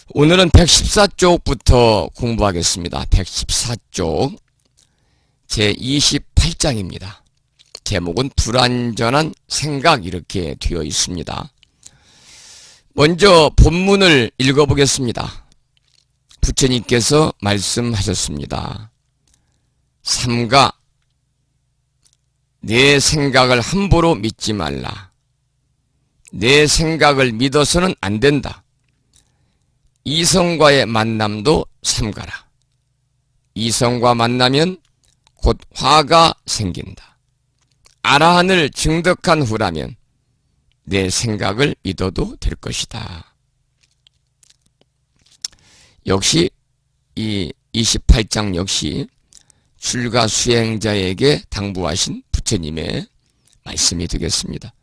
오늘은 114쪽부터 공부하겠습니다. 114쪽 제28장입니다. 제목은 불완전한 생각 이렇게 되어 있습니다. 먼저 본문을 읽어보겠습니다. 부처님께서 말씀하셨습니다. 삼가 내 생각을 함부로 믿지 말라. 내 생각을 믿어서는 안 된다. 이성과의 만남도 삼가라. 이성과 만나면 곧 화가 생긴다. 아라한을 증득한 후라면 내 생각을 믿어도 될 것이다. 역시 이 28장 역시 출가 수행자에게 당부하신 부처님의 말씀이 되겠습니다.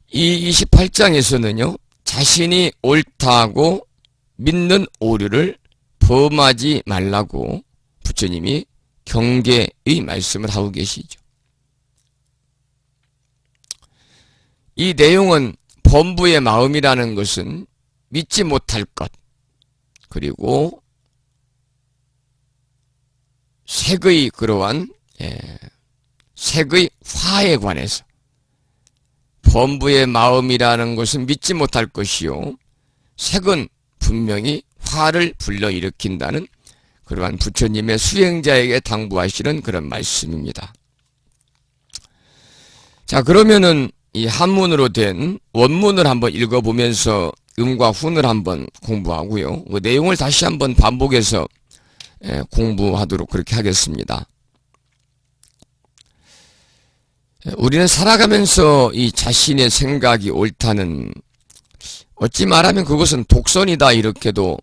이 28장에서는요, 자신이 옳다고 믿는 오류를 범하지 말라고 부처님이 경계의 말씀을 하고 계시죠. 이 내용은 범부의 마음이라는 것은 믿지 못할 것, 그리고 색의 그러한 색의 화에 관해서 범부의 마음이라는 것은 믿지 못할 것이요, 색은 분명히 화를 불러일으킨다는 그러한 부처님의 수행자에게 당부하시는 그런 말씀입니다. 자, 그러면은 이 한문으로 된 원문을 한번 읽어보면서 음과 훈을 한번 공부하고요, 그 내용을 다시 한번 반복해서 공부하도록 그렇게 하겠습니다. 우리는 살아가면서 이 자신의 생각이 옳다는, 어찌 말하면 그것은 독선이다 이렇게도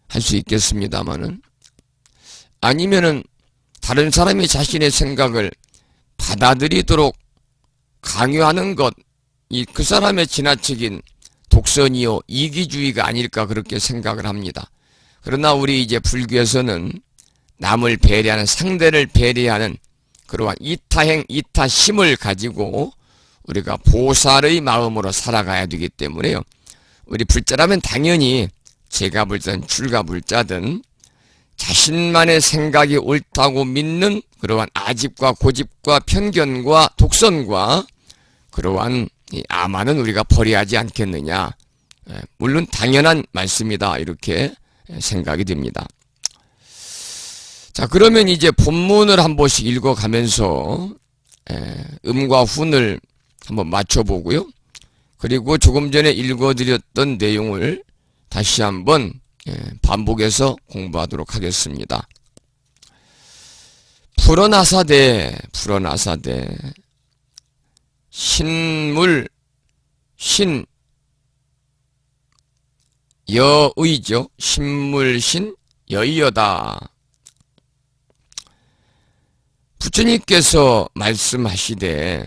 할 수 있겠습니다만은, 아니면은 다른 사람이 자신의 생각을 받아들이도록 강요하는 것, 그 사람의 지나치긴 독선이요 이기주의가 아닐까 그렇게 생각을 합니다. 그러나 우리 이제 불교에서는 남을 배려하는, 상대를 배려하는 그러한 이타행, 이타심을 가지고 우리가 보살의 마음으로 살아가야 되기 때문에요, 우리 불자라면 당연히 제가 불자든 출가 불자든 자신만의 생각이 옳다고 믿는 그러한 아집과 고집과 편견과 독선과 그러한 아만은 우리가 버려야지 않겠느냐. 물론 당연한 말씀이다 이렇게 생각이 됩니다. 자, 그러면 이제 본문을 한 번씩 읽어가면서 음과 훈을 한번 맞춰보고요, 그리고 조금 전에 읽어드렸던 내용을 다시 한번 반복해서 공부하도록 하겠습니다. 불어나사대 신물 신 여의죠. 신물신 여의여다. 부처님께서 말씀하시되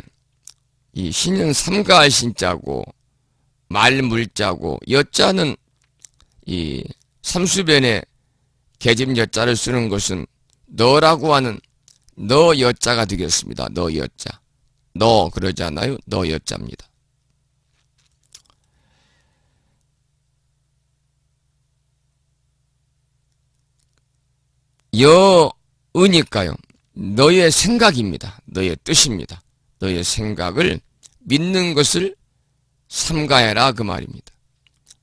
이 신은 삼가할 신자고 말물자고 여자는 이 삼수변에 계집 여자를 쓰는 것은 너라고 하는 너 여자가 되겠습니다. 너 여자. 너 그러잖아요. 너 여자입니다. 여으니까요, 너의 생각입니다. 너의 뜻입니다. 너의 생각을 믿는 것을 삼가해라 그 말입니다.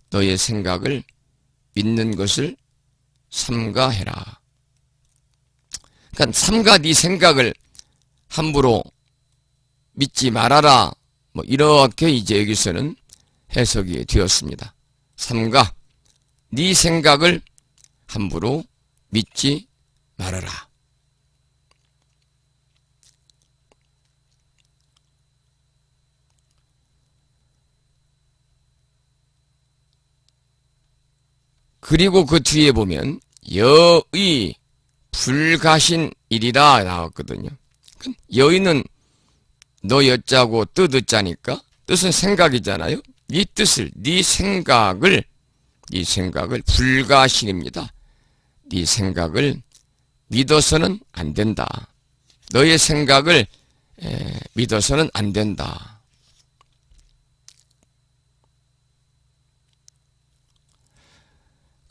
너의 생각을 믿는 것을 삼가해라. 그러니까 삼가 네 생각을 함부로 믿지 말아라, 뭐 이렇게 이제 여기서는 해석이 되었습니다. 삼가 네 생각을 함부로 믿지 말아라. 그리고 그 뒤에 보면 여의 불가신이리라 나왔거든요. 여의는 너 여자고 뜻 의자니까 뜻은 생각이잖아요. 네 뜻을, 네 생각을 불가신입니다. 네 생각을 믿어서는 안 된다. 너의 생각을 믿어서는 안 된다.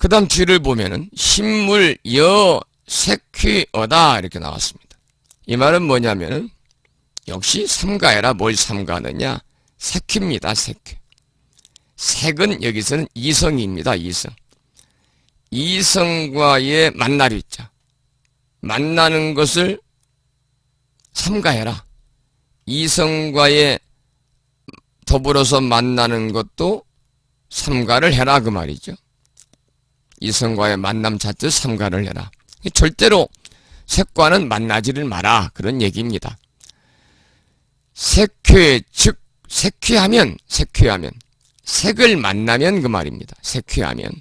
그 다음 뒤를 보면은 신물 여 색퀴어다 이렇게 나왔습니다. 이 말은 뭐냐면은 역시 삼가해라. 뭘 삼가하느냐? 색퀴입니다. 색퀴. 색은 여기서는 이성입니다. 이성. 이성과의 만날이 있죠. 만나는 것을 삼가해라. 이성과의 더불어서 만나는 것도 삼가를 해라 그 말이죠. 이성과의 만남 자체 삼가를 해라. 절대로 색과는 만나지를 마라 그런 얘기입니다. 색쾌 즉 색쾌하면 색을 만나면 그 말입니다. 색쾌하면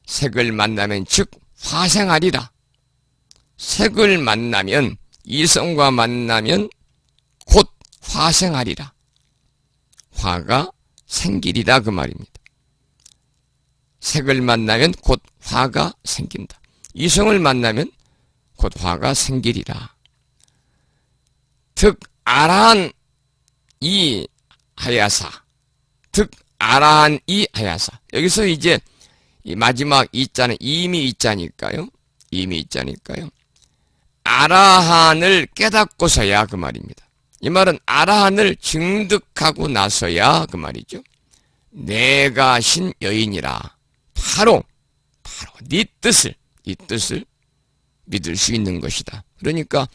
색을 만나면 즉 화생하리라. 색을 만나면 이성과 만나면 곧 화생하리라. 화가 생기리라 그 말입니다. 색을 만나면 곧 화가 생긴다. 이성을 만나면 곧 화가 생기리라. 득 아라한 이 하야사. 득 아라한 이 하야사. 여기서 이제 이 마지막 이자는 이미 이자니까요. 이미 이자니까요. 아라한을 깨닫고서야 그 말입니다. 이 말은 아라한을 증득하고 나서야 그 말이죠. 내가 신 여인이라. 바로 네 뜻을 믿을 수 있는 것이다. 그러니까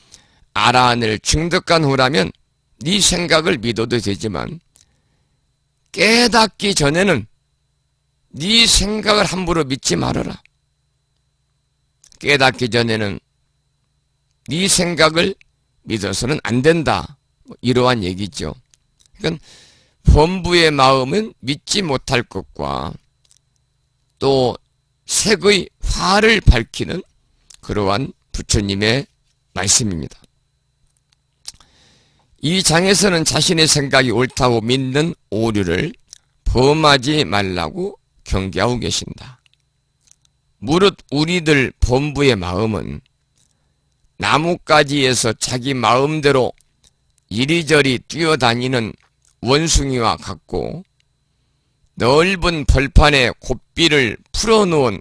아라한을 증득한 후라면 네 생각을 믿어도 되지만 깨닫기 전에는 네 생각을 함부로 믿지 말아라. 깨닫기 전에는 네 생각을 믿어서는 안 된다. 이러한 얘기죠. 그러니까 범부의 마음은 믿지 못할 것과 또 색의 화를 밝히는 그러한 부처님의 말씀입니다. 이 장에서는 자신의 생각이 옳다고 믿는 오류를 범하지 말라고 경계하고 계신다. 무릇 우리들 범부의 마음은 나뭇가지에서 자기 마음대로 이리저리 뛰어다니는 원숭이와 같고 넓은 벌판에 곱비를 풀어놓은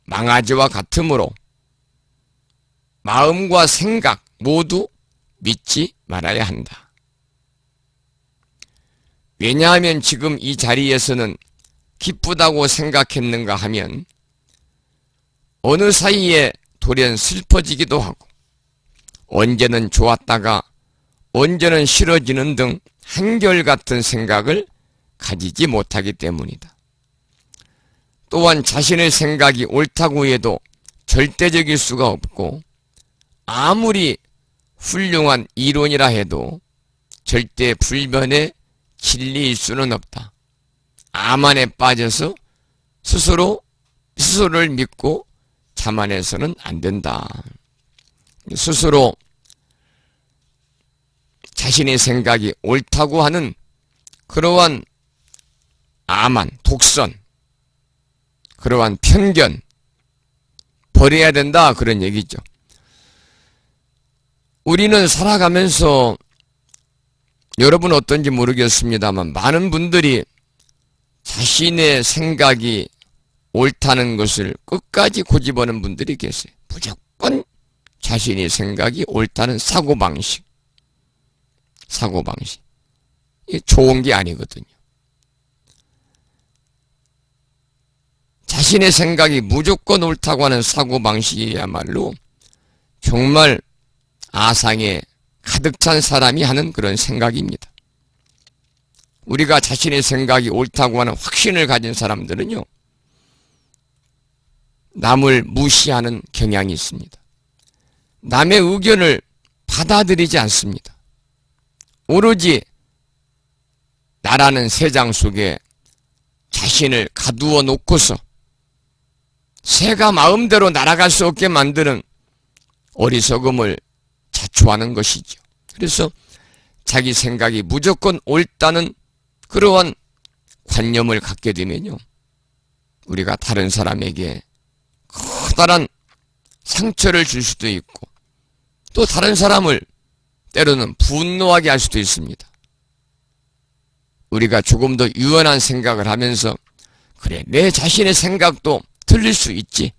망아지와 같으므로 마음과 생각 모두 믿지 말아야 한다. 왜냐하면 지금 이 자리에서는 기쁘다고 생각했는가 하면 어느 사이에 돌연 슬퍼지기도 하고 언제는 좋았다가 언제는 싫어지는 등 한결같은 생각을 가지지 못하기 때문이다. 또한 자신의 생각이 옳다고 해도 절대적일 수가 없고 아무리 훌륭한 이론이라 해도 절대 불변의 진리일 수는 없다. 암안에 빠져서 스스로를 믿고 자만해서는 안 된다. 스스로 자신의 생각이 옳다고 하는 그러한 암안, 독선, 그러한 편견 버려야 된다 그런 얘기죠. 우리는 살아가면서 여러분 어떤지 모르겠습니다만 많은 분들이 자신의 생각이 옳다는 것을 끝까지 고집하는 분들이 계세요. 무조건 자신의 생각이 옳다는 사고방식. 이게 좋은 게 아니거든요. 자신의 생각이 무조건 옳다고 하는 사고방식이야말로 정말 아상에 가득 찬 사람이 하는 그런 생각입니다. 우리가 자신의 생각이 옳다고 하는 확신을 가진 사람들은요, 남을 무시하는 경향이 있습니다. 남의 의견을 받아들이지 않습니다. 오로지 나라는 세장 속에 자신을 가두어 놓고서 새가 마음대로 날아갈 수 없게 만드는 어리석음을 자초하는 것이죠. 그래서 자기 생각이 무조건 옳다는 그러한 관념을 갖게 되면요, 우리가 다른 사람에게 커다란 상처를 줄 수도 있고 또 다른 사람을 때로는 분노하게 할 수도 있습니다. 우리가 조금 더 유연한 생각을 하면서 그래, 내 자신의 생각도 틀릴 수 있지.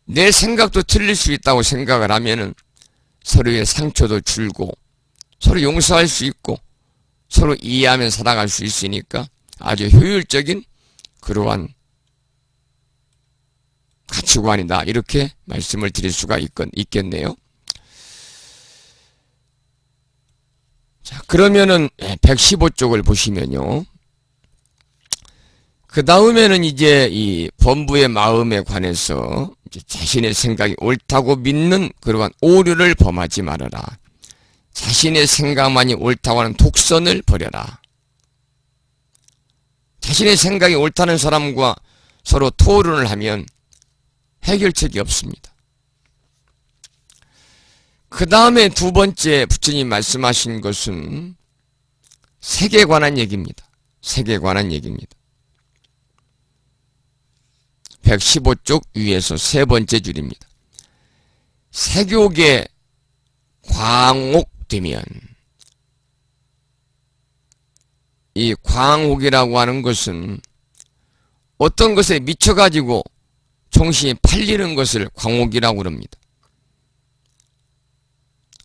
내 생각도 틀릴 수 있다고 생각을 하면은 서로의 상처도 줄고 서로 용서할 수 있고 서로 이해하며 살아갈 수 있으니까 아주 효율적인 그러한 가치관이다. 이렇게 말씀을 드릴 수가 있겠네요. 자, 그러면은 115쪽을 보시면요. 그 다음에는 이제 이 범부의 마음에 관해서 이제 자신의 생각이 옳다고 믿는 그러한 오류를 범하지 말아라. 자신의 생각만이 옳다고 하는 독선을 버려라. 자신의 생각이 옳다는 사람과 서로 토론을 하면 해결책이 없습니다. 그 다음에 두 번째 부처님 말씀하신 것은 색에 관한 얘기입니다. 색에 관한 얘기입니다. 115쪽 위에서 세 번째 줄입니다. 색욕에 광혹되면, 이 광혹이라고 하는 것은 어떤 것에 미쳐가지고 정신이 팔리는 것을 광혹이라고 합니다.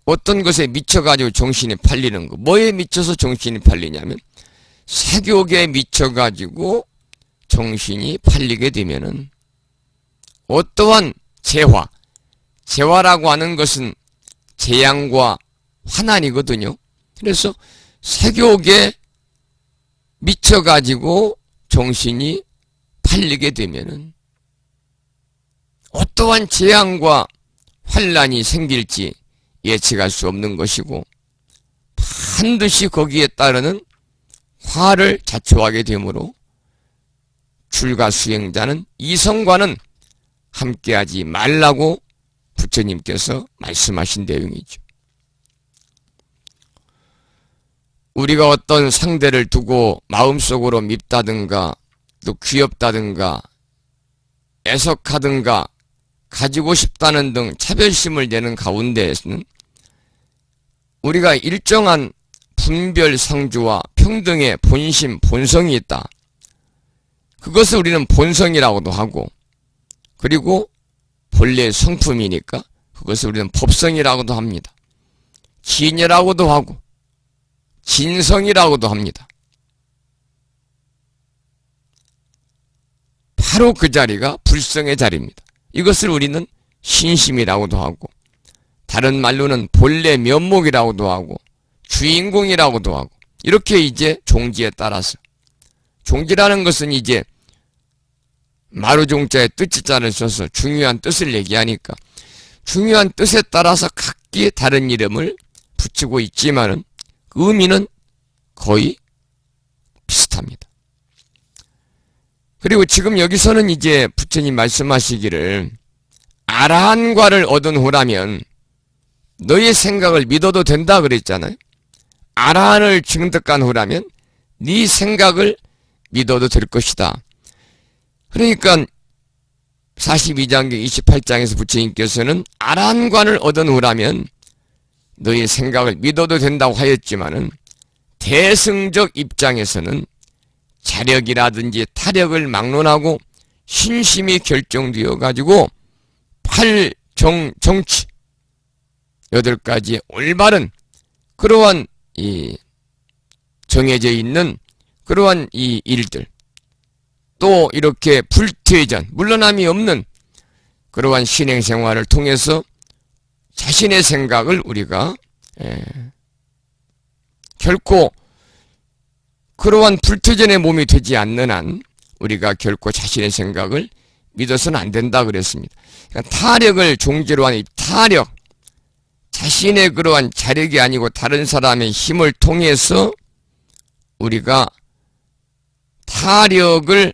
어떤 것에 미쳐가지고 정신이 팔리는 것, 뭐에 미쳐서 정신이 팔리냐면 색욕에 미쳐가지고 정신이 팔리게 되면은 어떠한 재화라고 하는 것은 재앙과 환난이거든요. 그래서 색욕에 미쳐가지고 정신이 팔리게 되면은 어떠한 재앙과 환난이 생길지 예측할 수 없는 것이고 반드시 거기에 따르는 화를 자초하게 되므로 출가 수행자는 이성과는 함께하지 말라고 부처님께서 말씀하신 내용이죠. 우리가 어떤 상대를 두고 마음속으로 밉다든가 또 귀엽다든가 애석하든가 가지고 싶다는 등 차별심을 내는 가운데에서는 우리가 일정한 분별 상주와 평등의 본심, 본성이 있다. 그것을 우리는 본성이라고도 하고, 그리고 본래의 성품이니까 그것을 우리는 법성이라고도 합니다. 진여라고도 하고 진성이라고도 합니다. 바로 그 자리가 불성의 자리입니다. 이것을 우리는 신심이라고도 하고, 다른 말로는 본래 면목이라고도 하고 주인공이라고도 하고, 이렇게 이제 종지에 따라서, 종지라는 것은 이제 마루종자에 뜻자를 써서 중요한 뜻을 얘기하니까 중요한 뜻에 따라서 각기 다른 이름을 붙이고 있지만은 의미는 거의 비슷합니다. 그리고 지금 여기서는 이제 부처님 말씀하시기를 아라한과를 얻은 후라면 너의 생각을 믿어도 된다 그랬잖아요. 아라한을 증득한 후라면 네 생각을 믿어도 될 것이다. 그러니까 42장경 28장에서 부처님께서는 아라한관을 얻은 후라면 너의 생각을 믿어도 된다고 하였지만은 대승적 입장에서는 자력이라든지 타력을 막론하고 신심이 결정되어 가지고 정치 8가지의 올바른 그러한 이 정해져 있는 그러한 이 일들, 또 이렇게 불퇴전, 물러남이 없는 그러한 신행생활을 통해서 자신의 생각을 우리가 결코 그러한 불퇴전의 몸이 되지 않는 한 우리가 결코 자신의 생각을 믿어서는 안 된다 그랬습니다. 그러니까 타력을 종지로 하는 타력, 자신의 그러한 자력이 아니고 다른 사람의 힘을 통해서 우리가 타력을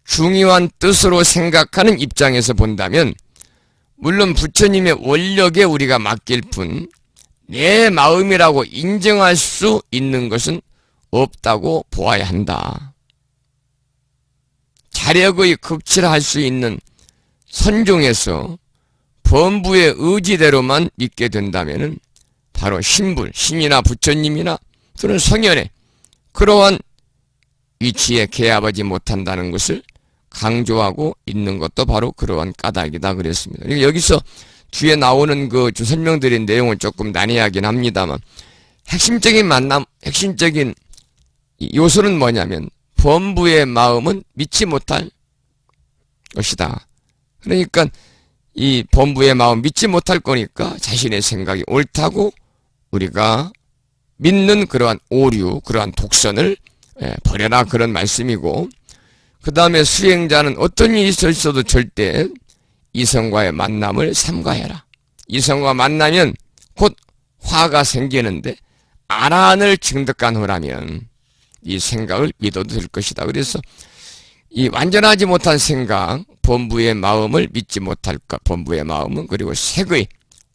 중요한 뜻으로 생각하는 입장에서 본다면, 물론 부처님의 원력에 우리가 맡길 뿐 내 마음이라고 인정할 수 있는 것은 없다고 보아야 한다. 자력의 극치를 수 있는 선종에서 범부의 의지대로만 믿게 된다면 바로 신불, 신이나 부처님이나 또는 성현의 그러한 위치에 개합하지 못한다는 것을 강조하고 있는 것도 바로 그러한 까닭이다 그랬습니다. 그러니까 여기서 뒤에 나오는 그 좀 설명드린 내용을 조금 난해하긴 합니다만 핵심적인 만남, 핵심적인 요소는 뭐냐면 범부의 마음은 믿지 못할 것이다. 그러니까 이 범부의 마음 믿지 못할 거니까 자신의 생각이 옳다고 우리가 믿는 그러한 오류, 그러한 독선을 버려라 그런 말씀이고, 그 다음에 수행자는 어떤 일이 있어도 절대 이성과의 만남을 삼가해라. 이성과 만나면 곧 화가 생기는데 아란을 증득한 후라면 이 생각을 믿어도 될 것이다. 그래서 이 완전하지 못한 생각, 범부의 마음을 믿지 못할 것, 범부의 마음은 그리고 색의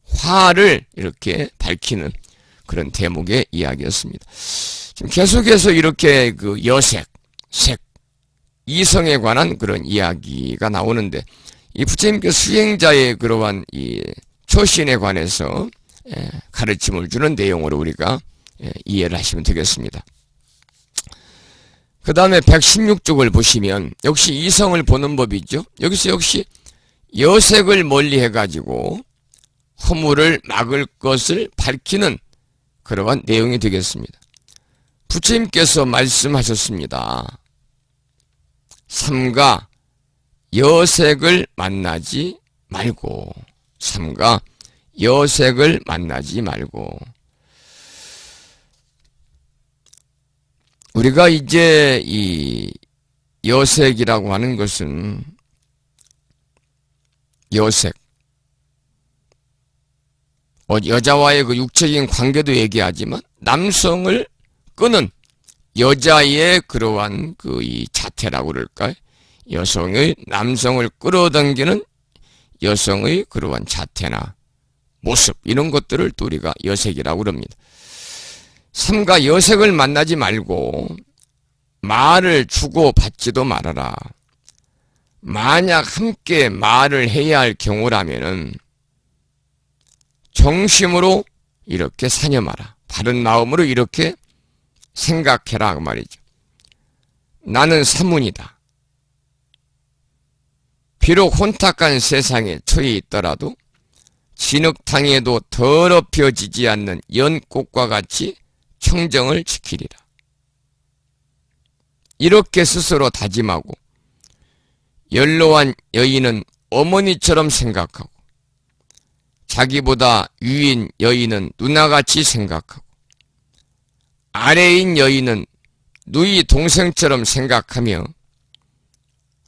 화를 이렇게 밝히는 그런 대목의 이야기였습니다. 지금 계속해서 이렇게 그 여색, 색, 이성에 관한 그런 이야기가 나오는데 이 부처님께 수행자의 그러한 이 초신에 관해서 가르침을 주는 내용으로 우리가 이해를 하시면 되겠습니다. 그 다음에 116쪽을 보시면 역시 이성을 보는 법이죠. 여기서 역시 여색을 멀리 해가지고 허물을 막을 것을 밝히는 그러한 내용이 되겠습니다. 부처님께서 말씀하셨습니다. 삼가 여색을 만나지 말고, 삼가 여색을 만나지 말고. 우리가 이제 이 여색이라고 하는 것은 여색, 여자와의 그 육체적인 관계도 얘기하지만 남성을 끄는 여자의 그러한 그 이 자태라고 그럴까요? 여성의 남성을 끌어당기는 여성의 그러한 자태나 모습 이런 것들을 또 우리가 여색이라고 그럽니다. 삼가 여색을 만나지 말고 말을 주고 받지도 말아라. 만약 함께 말을 해야 할 경우라면은 정심으로 이렇게 사념하라. 바른 마음으로 이렇게 생각해라 그 말이죠. 나는 사문이다. 비록 혼탁한 세상에 처해 있더라도 진흙탕에도 더럽혀지지 않는 연꽃과 같이 청정을 지키리라. 이렇게 스스로 다짐하고 연로한 여인은 어머니처럼 생각하고 자기보다 위인 여인은 누나같이 생각하고 아래인 여인은 누이 동생처럼 생각하며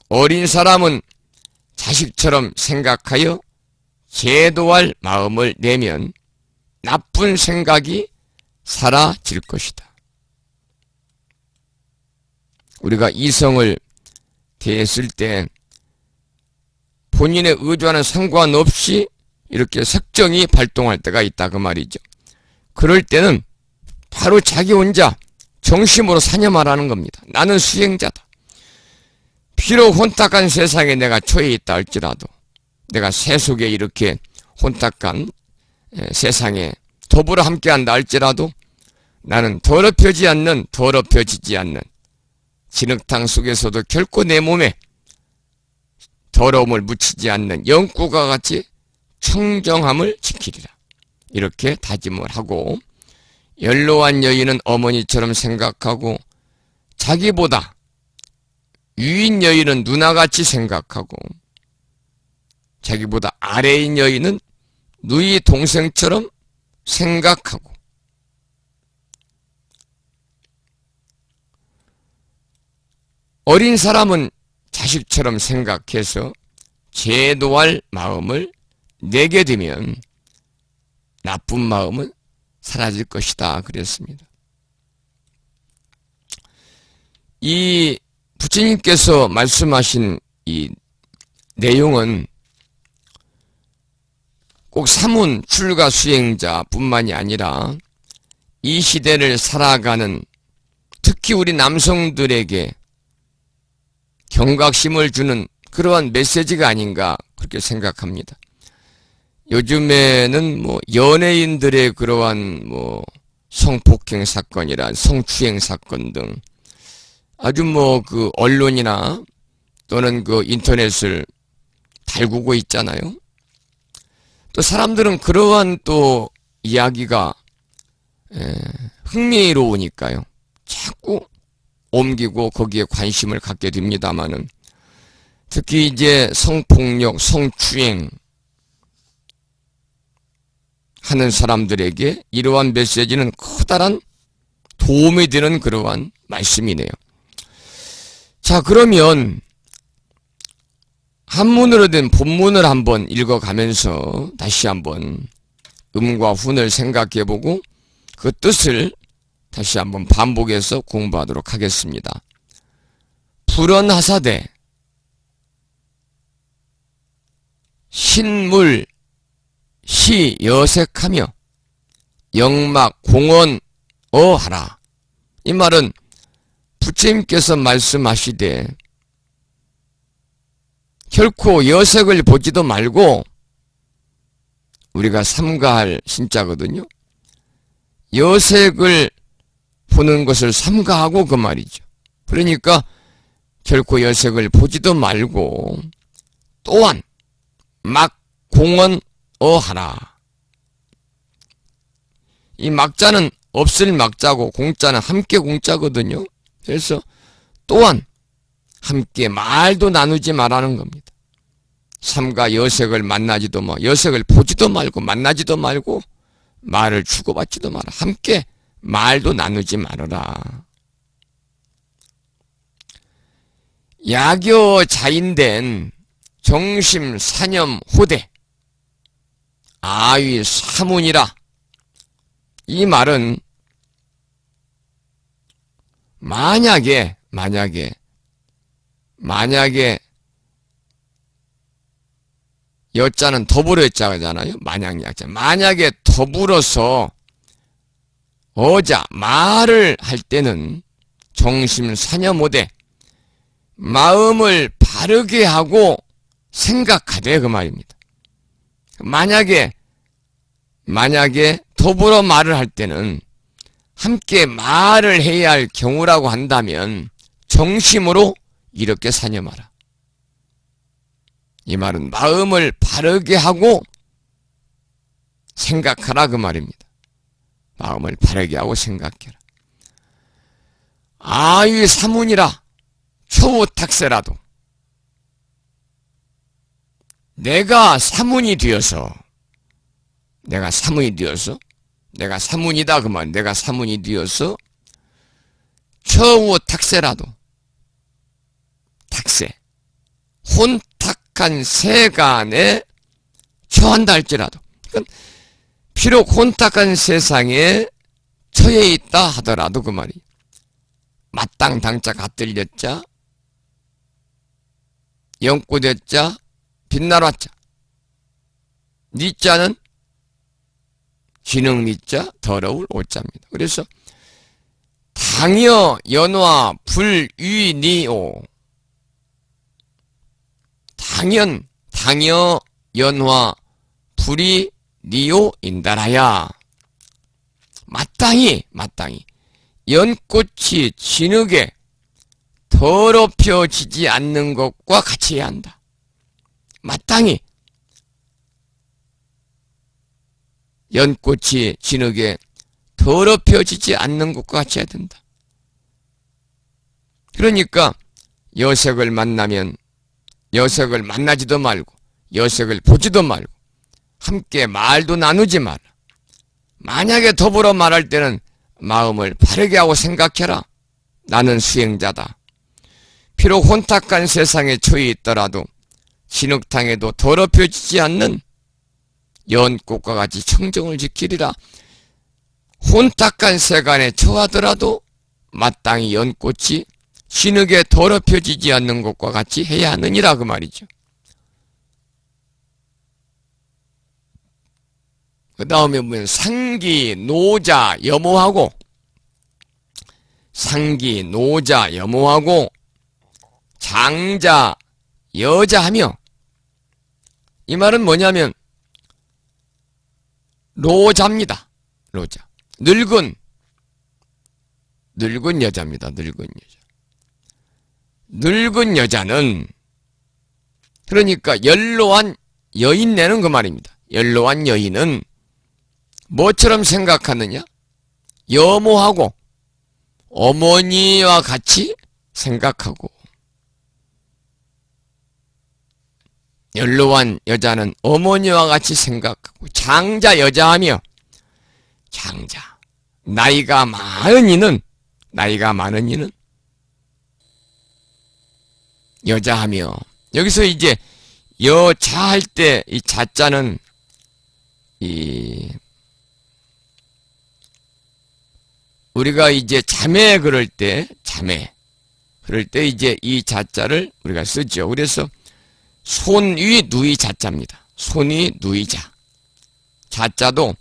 어린 사람은 자식처럼 생각하여 제도할 마음을 내면 나쁜 생각이 사라질 것이다. 우리가 이성을 대했을 때 본인의 의존와는 상관없이 이렇게 색정이 발동할 때가 있다 그 말이죠. 그럴 때는 바로 자기 혼자 정심으로 사념하라는 겁니다. 나는 수행자다. 비록 혼탁한 세상에 내가 처해 있다 할지라도 내가 세속에 이렇게 혼탁한 세상에 더불어 함께한다 할지라도 나는 더럽혀지지 않는 진흙탕 속에서도 결코 내 몸에 더러움을 묻히지 않는 연꽃과 같이 청정함을 지키리라. 이렇게 다짐을 하고 연로한 여인은 어머니처럼 생각하고 자기보다 위인 여인은 누나같이 생각하고 자기보다 아래인 여인은 누이 동생처럼 생각하고 어린 사람은 자식처럼 생각해서 제도할 마음을 내게 되면 나쁜 마음은 사라질 것이다 그랬습니다. 이 부처님께서 말씀하신 이 내용은 꼭 사문 출가 수행자뿐만이 아니라 이 시대를 살아가는 특히 우리 남성들에게 경각심을 주는 그러한 메시지가 아닌가 그렇게 생각합니다. 요즘에는 뭐 연예인들의 그러한 뭐 성폭행 사건이라 성추행 사건 등 아주 뭐 그 언론이나 또는 그 인터넷을 달구고 있잖아요. 또 사람들은 그러한 또 이야기가 흥미로우니까요. 자꾸 옮기고 거기에 관심을 갖게 됩니다마는 특히 이제 성폭력, 성추행 하는 사람들에게 이러한 메시지는 커다란 도움이 되는 그러한 말씀이네요. 자, 그러면 한문으로 된 본문을 한번 읽어가면서 다시 한번 음과 훈을 생각해보고 그 뜻을 다시 한번 반복해서 공부하도록 하겠습니다. 불언하사대 신물 시 여색하며 영막 공언어하라. 이 말은 부처님께서 말씀하시되 결코 여색을 보지도 말고, 우리가 삼가할 신자거든요. 여색을 보는 것을 삼가하고 그 말이죠. 그러니까 결코 여색을 보지도 말고 또한 막 공언어하라. 이 막자는 없을 막자고 공자는 함께 공자거든요. 그래서 또한 함께 말도 나누지 말라는 겁니다. 삼가 여색을 만나지도 여색을 보지도 말고 만나지도 말고 말을 주고받지도 마라. 함께 말도 나누지 말아라. 야교 자인된 정심 사념 호대 아위 사문이라. 이 말은 만약에 여자는 더불어 여자잖아요. 만약에 더불어서 말을 할 때는 정심 사념오대 마음을 바르게 하고 생각하되 그 말입니다. 만약에 더불어 말을 할 때는 함께 말을 해야 할 경우라고 한다면 정심으로 이렇게 사념하라. 이 말은 마음을 바르게 하고 생각하라 그 말입니다. 마음을 바르게 하고 생각해라. 아위 사문이라 초우탁세라도 내가 사문이 되어서 내가 사문이다 그 말. 내가 사문이 되어서 처우탁세라도 탁세 혼탁한 세간에 처한다 할지라도, 그러니까 비록 혼탁한 세상에 처해 있다 하더라도 그 말이 마땅 당자 갓들렸자 영꼬됐자 빛나라자 니자는 지능 니자 더러울 오자입니다. 그래서 당여 연화 불위니오 당여 연화 불이 니오 인다라야. 마땅히 연꽃이 진흙에 더럽혀지지 않는 것과 같이 해야 한다. 마땅히 연꽃이 진흙에 더럽혀지지 않는 것과 같이 해야 된다. 그러니까 여색을 만나면 여색을 만나지도 말고 여색을 보지도 말고 함께 말도 나누지 마라. 만약에 더불어 말할 때는 마음을 바르게 하고 생각해라. 나는 수행자다. 비록 혼탁한 세상에 처해 있더라도 진흙탕에도 더럽혀지지 않는 연꽃과 같이 청정을 지키리라. 혼탁한 세간에 처하더라도 마땅히 연꽃이 진흙에 더럽혀지지 않는 것과 같이 해야 하느니라 그 말이죠. 그 다음에 보면 상기 노자 염호하고 장자 여자하며, 이 말은 뭐냐면 로자입니다. 로자 늙은 여자입니다. 늙은 여자는 그러니까 연로한 여인네는 그 말입니다. 연로한 여인은 뭐처럼 생각하느냐? 여모하고 어머니와 같이 생각하고, 연로한 여자는 어머니와 같이 생각하고, 장자 여자하며, 장자 나이가 많은 이는 여자하며, 여기서 이제 여자할 때 이 자자는 우리가 이제 자매 그럴 때 이제 이 자자를 우리가 쓰죠. 그래서 손위 누이 자자입니다. 손위 누이자. 자자도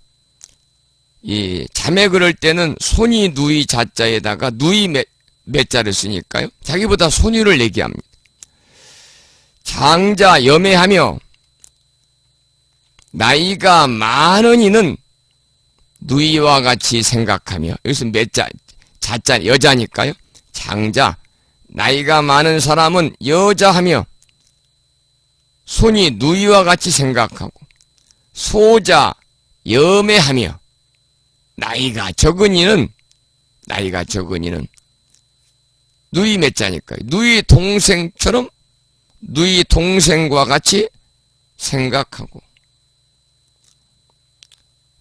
이 자매 그럴 때는 손위 누이 자자에다가 누이 몇 자를 쓰니까요. 자기보다 손위를 얘기합니다. 장자 여매하며, 나이가 많은 이는 누이와 같이 생각하며, 여기서 몇 자, 자자 여자니까요. 장자 나이가 많은 사람은 여자하며 손이 누이와 같이 생각하고, 소자 여매하며, 나이가 적은 이는 누이 몇 자니까요. 누이 동생처럼, 누이 동생과 같이 생각하고,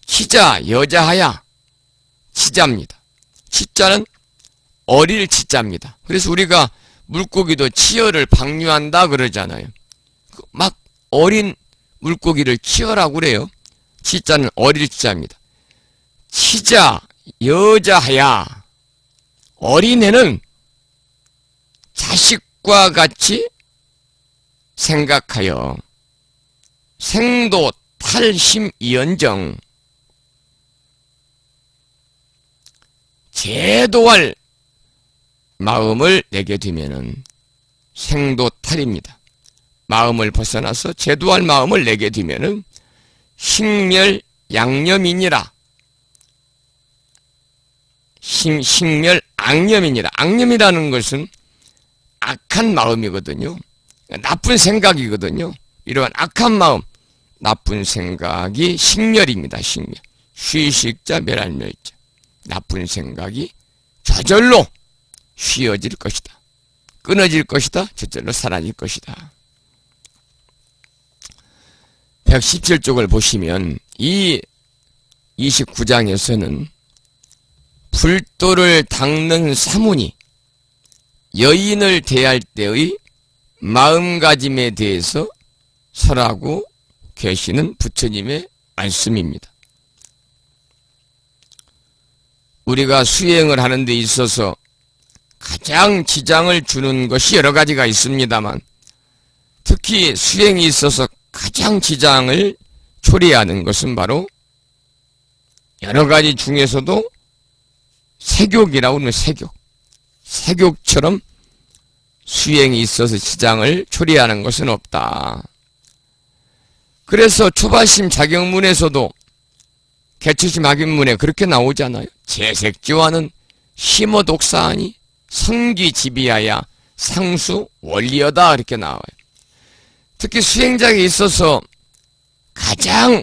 치자 여자하야, 치자입니다. 치자는 어릴 치자입니다. 그래서 우리가 물고기도 치어를 방류한다 그러잖아요. 막 어린 물고기를 치어라고 그래요. 치자는 어릴 치자입니다. 치자 여자하야, 어린애는 자식과 같이 생각하여 생도 탈심이언정, 제도할 마음을 내게 되면은, 생도탈입니다. 마음을 벗어나서 제도할 마음을 내게 되면은 식멸 양념이니라. 식멸 악념이니라. 악념이라는 것은 악한 마음이거든요. 나쁜 생각이거든요. 이러한 악한 마음, 나쁜 생각이 식멸입니다. 식멸. 쉬식자 멸할멸자. 나쁜 생각이 저절로 쉬어질 것이다. 끊어질 것이다. 저절로 사라질 것이다. 117쪽을 보시면 이 29장에서는 불도를 닦는 사문이 여인을 대할 때의 마음가짐에 대해서 설하고 계시는 부처님의 말씀입니다. 우리가 수행을 하는 데 있어서 가장 지장을 주는 것이 여러 가지가 있습니다만, 특히 수행에 있어서 가장 지장을 초래하는 것은 바로 여러 가지 중에서도 색욕이라고 하는 색욕. 색욕처럼 수행에 있어서 지장을 초래하는 것은 없다. 그래서 초발심 자경문에서도 개처심 학인문에 그렇게 나오잖아요. 재색지와는 심어독사하니 성기지비하야 상수 원리여다, 이렇게 나와요. 특히 수행자에 있어서 가장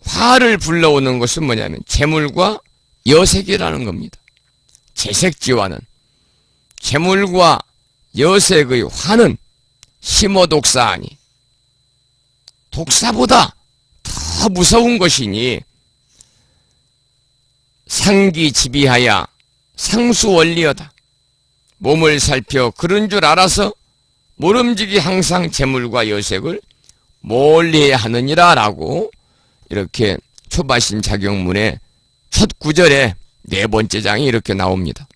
화를 불러오는 것은 뭐냐면 재물과 여색이라는 겁니다. 재색지와는, 재물과 여색의 화는 심어독사하니, 독사보다 더 무서운 것이니 상기지비하야 상수원리여다. 몸을 살펴 그런 줄 알아서 모름지기 항상 재물과 여색을 멀리해야 하느니라 라고, 이렇게 초발심 자경문의 첫 구절에 네 번째 장이 이렇게 나옵니다.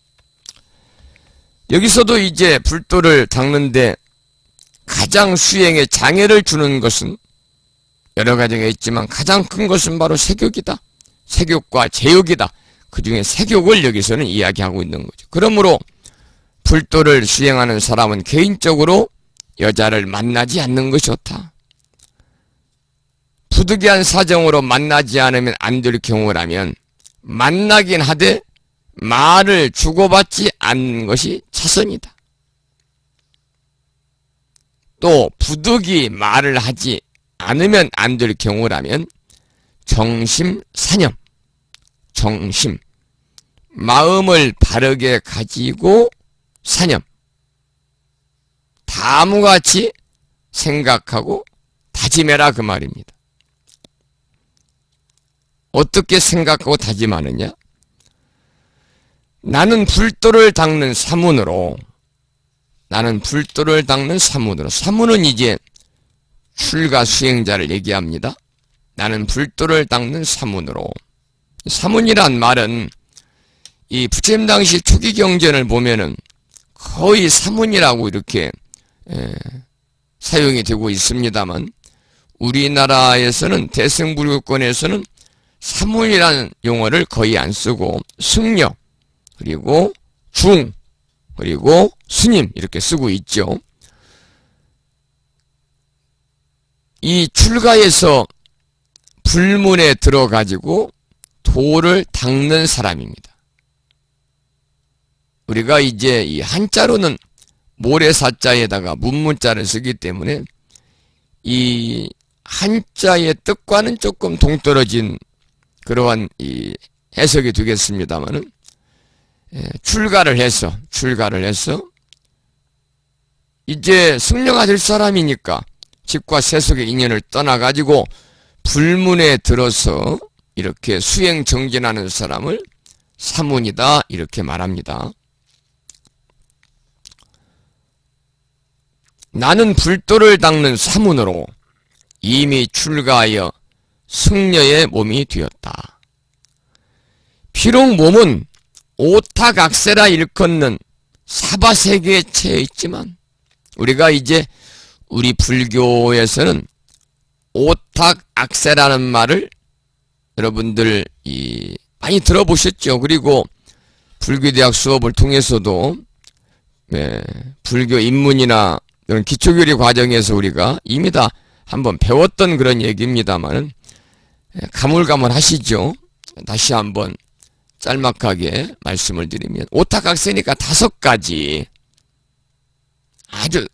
여기서도 이제 불도를 닦는데 가장 수행에 장애를 주는 것은 여러 가지가 있지만 가장 큰 것은 바로 색욕이다. 색욕과 제욕이다. 그 중에 색욕을 여기서는 이야기하고 있는 거죠. 그러므로 불도를 수행하는 사람은 개인적으로 여자를 만나지 않는 것이 좋다. 부득이한 사정으로 만나지 않으면 안 될 경우라면 만나긴 하되 말을 주고받지 않는 것이 차선이다. 또 부득이 말을 하지 않으면 안 될 경우라면 정심사념, 정심, 마음을 바르게 가지고 사념, 다음같이 생각하고 다짐해라 그 말입니다. 어떻게 생각하고 다짐하느냐? 나는 불도를 닦는 사문으로, 나는 불도를 닦는 사문으로, 사문은 이제 출가 수행자를 얘기합니다. 나는 불도를 닦는 사문으로. 사문이란 말은 이 부처님 당시 초기 경전을 보면은 거의 사문이라고 이렇게 사용이 되고 있습니다만, 우리나라에서는 대승불교권에서는 사문이라는 용어를 거의 안 쓰고 승려, 그리고 중, 그리고 스님 이렇게 쓰고 있죠. 이 출가에서 불문에 들어가지고 도를 닦는 사람입니다. 우리가 이제 이 한자로는 모래사자에다가 문문자를 쓰기 때문에 이 한자의 뜻과는 조금 동떨어진 그러한 이 해석이 되겠습니다만은, 출가를 해서 이제 승려가 될 사람이니까 집과 세속의 인연을 떠나가지고 불문에 들어서 이렇게 수행 정진하는 사람을 사문이다 이렇게 말합니다. 나는 불도를 닦는 사문으로 이미 출가하여 승려의 몸이 되었다. 비록 몸은 오타각세라 일컫는 사바세계에 처해 있지만, 우리가 이제 우리 불교에서는 오탁악세라는 말을 여러분들 많이 들어보셨죠. 그리고 불교대학 수업을 통해서도 불교 입문이나 이런 기초교리 과정에서 우리가 이미 다 한번 배웠던 그런 얘기입니다만은 가물가물하시죠. 다시 한번 짤막하게 말씀을 드리면, 오탁악세니까 5가지 아주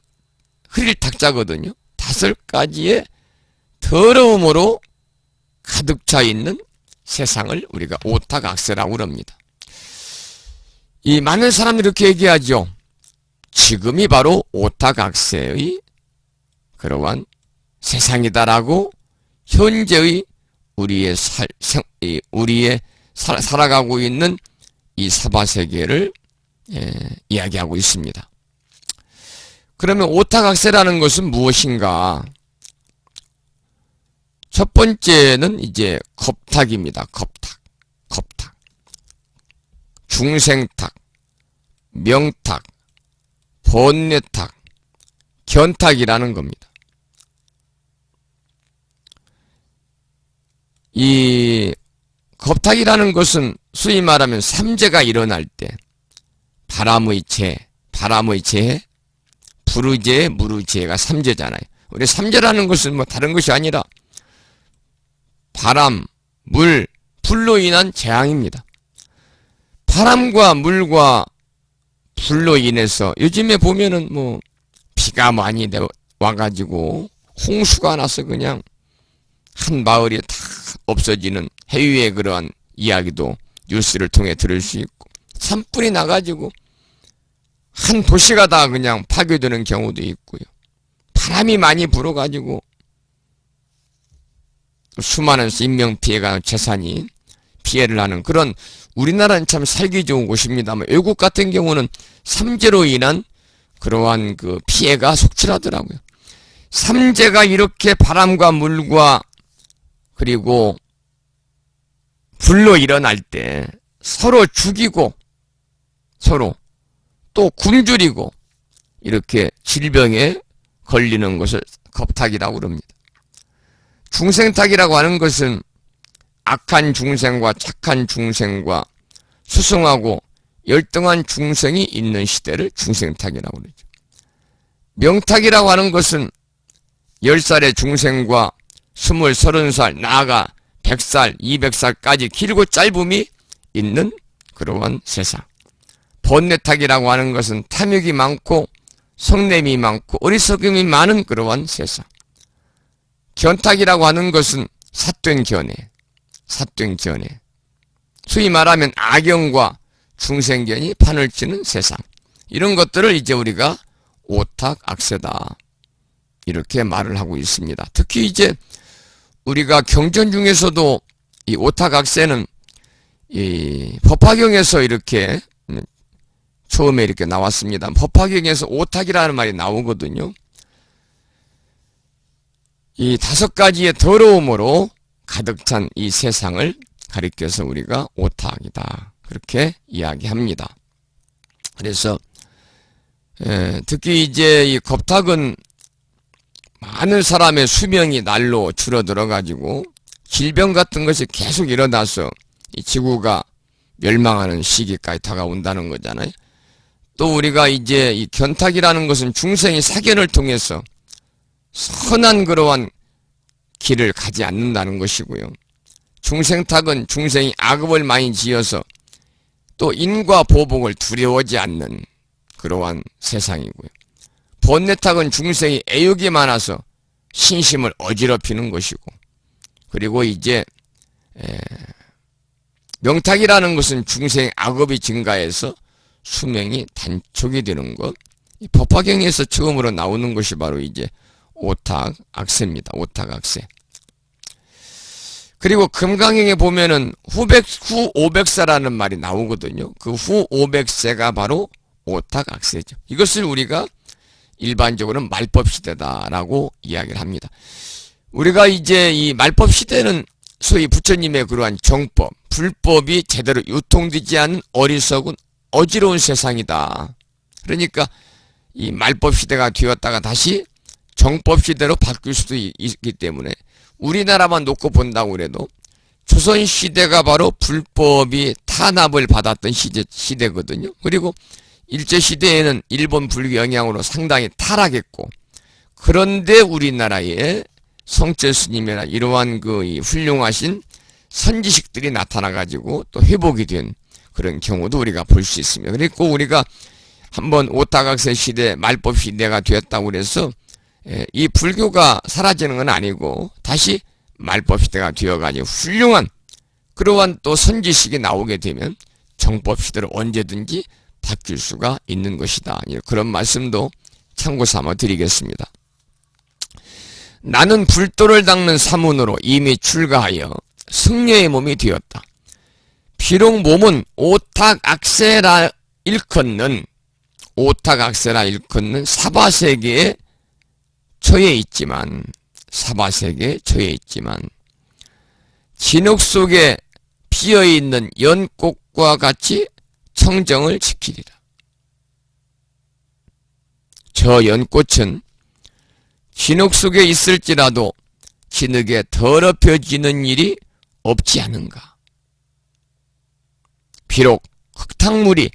흐릴 탁자거든요. 5가지의 더러움으로 가득 차 있는 세상을 우리가 오탁악세라고 그럽니다. 이 많은 사람들이 이렇게 얘기하죠. 지금이 바로 오탁악세의 그러한 세상이다라고 현재의 우리의 살아가고 있는 이 사바세계를 이야기하고 있습니다. 그러면 오탁악세라는 것은 무엇인가? 첫 번째는 이제 겁탁입니다. 겁탁. 중생탁, 명탁, 번뇌탁, 견탁이라는 겁니다. 이 겁탁이라는 것은 소위 말하면 삼재가 일어날 때 바람의 재해, 불의 재해, 물의 재해가 삼재잖아요. 우리 삼재라는 것은 뭐 다른 것이 아니라 바람, 물, 불로 인한 재앙입니다. 바람과 물과 불로 인해서 요즘에 보면은 뭐 비가 많이 와가지고 홍수가 나서 그냥 한 마을이 다 없어지는 해유의 그러한 이야기도 뉴스를 통해 들을 수 있고, 산불이 나가지고 한 도시가 다 그냥 파괴되는 경우도 있고요. 바람이 많이 불어가지고 수많은 인명피해가 재산이 피해를 하는 그런, 우리나라는 참 살기 좋은 곳입니다만 외국 같은 경우는 삼재로 인한 그러한 그 피해가 속출하더라고요. 삼재가 이렇게 바람과 물과 그리고 불로 일어날 때 서로 죽이고 서로 또 굶주리고 이렇게 질병에 걸리는 것을 겁탁이라고 그럽니다. 중생탁이라고 하는 것은 악한 중생과 착한 중생과 수승하고 열등한 중생이 있는 시대를 중생탁이라고 그러죠. 명탁이라고 하는 것은 10살의 중생과 20, 30살, 나아가 100살, 200살까지 길고 짧음이 있는 그러한 세상. 번뇌탁이라고 하는 것은 탐욕이 많고 성냄이 많고 어리석음이 많은 그러한 세상. 견탁이라고 하는 것은 삿된 견해, 삿된 견해. 소위 말하면 악영과 중생견이 판을 치는 세상. 이런 것들을 이제 우리가 오탁악세다, 이렇게 말을 하고 있습니다. 특히 이제 우리가 경전 중에서도 이 오탁악세는 이 법화경에서 이렇게 처음에 이렇게 나왔습니다. 법화경에서 오탁이라는 말이 나오거든요. 이 5가지의 더러움으로 가득 찬 이 세상을 가리켜서 우리가 오탁이다, 그렇게 이야기합니다. 그래서 특히 이제 이 겁탁은 많은 사람의 수명이 날로 줄어들어 가지고 질병 같은 것이 계속 일어나서 이 지구가 멸망하는 시기까지 다가온다는 거잖아요. 또 우리가 이제 이 견탁이라는 것은 중생이 사견을 통해서 선한 그러한 길을 가지 않는다는 것이고요. 중생탁은 중생이 악업을 많이 지어서 또 인과 보복을 두려워하지 않는 그러한 세상이고요. 번뇌탁은 중생이 애욕이 많아서 신심을 어지럽히는 것이고, 그리고 이제 명탁이라는 것은 중생의 악업이 증가해서 수명이 단촉이 되는 것. 이 법화경에서 처음으로 나오는 것이 바로 이제 오탁악세입니다. 오탁악세. 그리고 금강경에 보면은 후 500세라는 말이 나오거든요. 그 후 500세가 바로 오탁악세죠. 이것을 우리가 일반적으로는 말법시대다라고 이야기를 합니다. 우리가 이제 이 말법시대는 소위 부처님의 그러한 정법, 불법이 제대로 유통되지 않은 어리석은 어지러운 세상이다. 그러니까 이 말법시대가 되었다가 다시 정법시대로 바뀔 수도 있기 때문에 우리나라만 놓고 본다고 그래도 조선시대가 바로 불법이 탄압을 받았던 시대거든요. 그리고 일제시대에는 일본 불교 영향으로 상당히 타락했고, 그런데 우리나라에 성철 스님이나 이러한 그 훌륭하신 선지식들이 나타나가지고 또 회복이 된 그런 경우도 우리가 볼 수 있습니다. 그리고 우리가 한번 오탁악세 시대, 말법 시대가 되었다고 그래서 이 불교가 사라지는 건 아니고 다시 말법 시대가 되어가지고 훌륭한 그러한 또 선지식이 나오게 되면 정법 시대로 언제든지 바뀔 수가 있는 것이다. 그런 말씀도 참고 삼아 드리겠습니다. 나는 불도를 닦는 사문으로 이미 출가하여 승려의 몸이 되었다. 비록 몸은 오탁악세라 일컫는 사바세계에 처해 있지만 진흙 속에 피어있는 연꽃과 같이 청정을 지키리라. 저 연꽃은 진흙 속에 있을지라도 진흙에 더럽혀지는 일이 없지 않은가. 비록 흙탕물이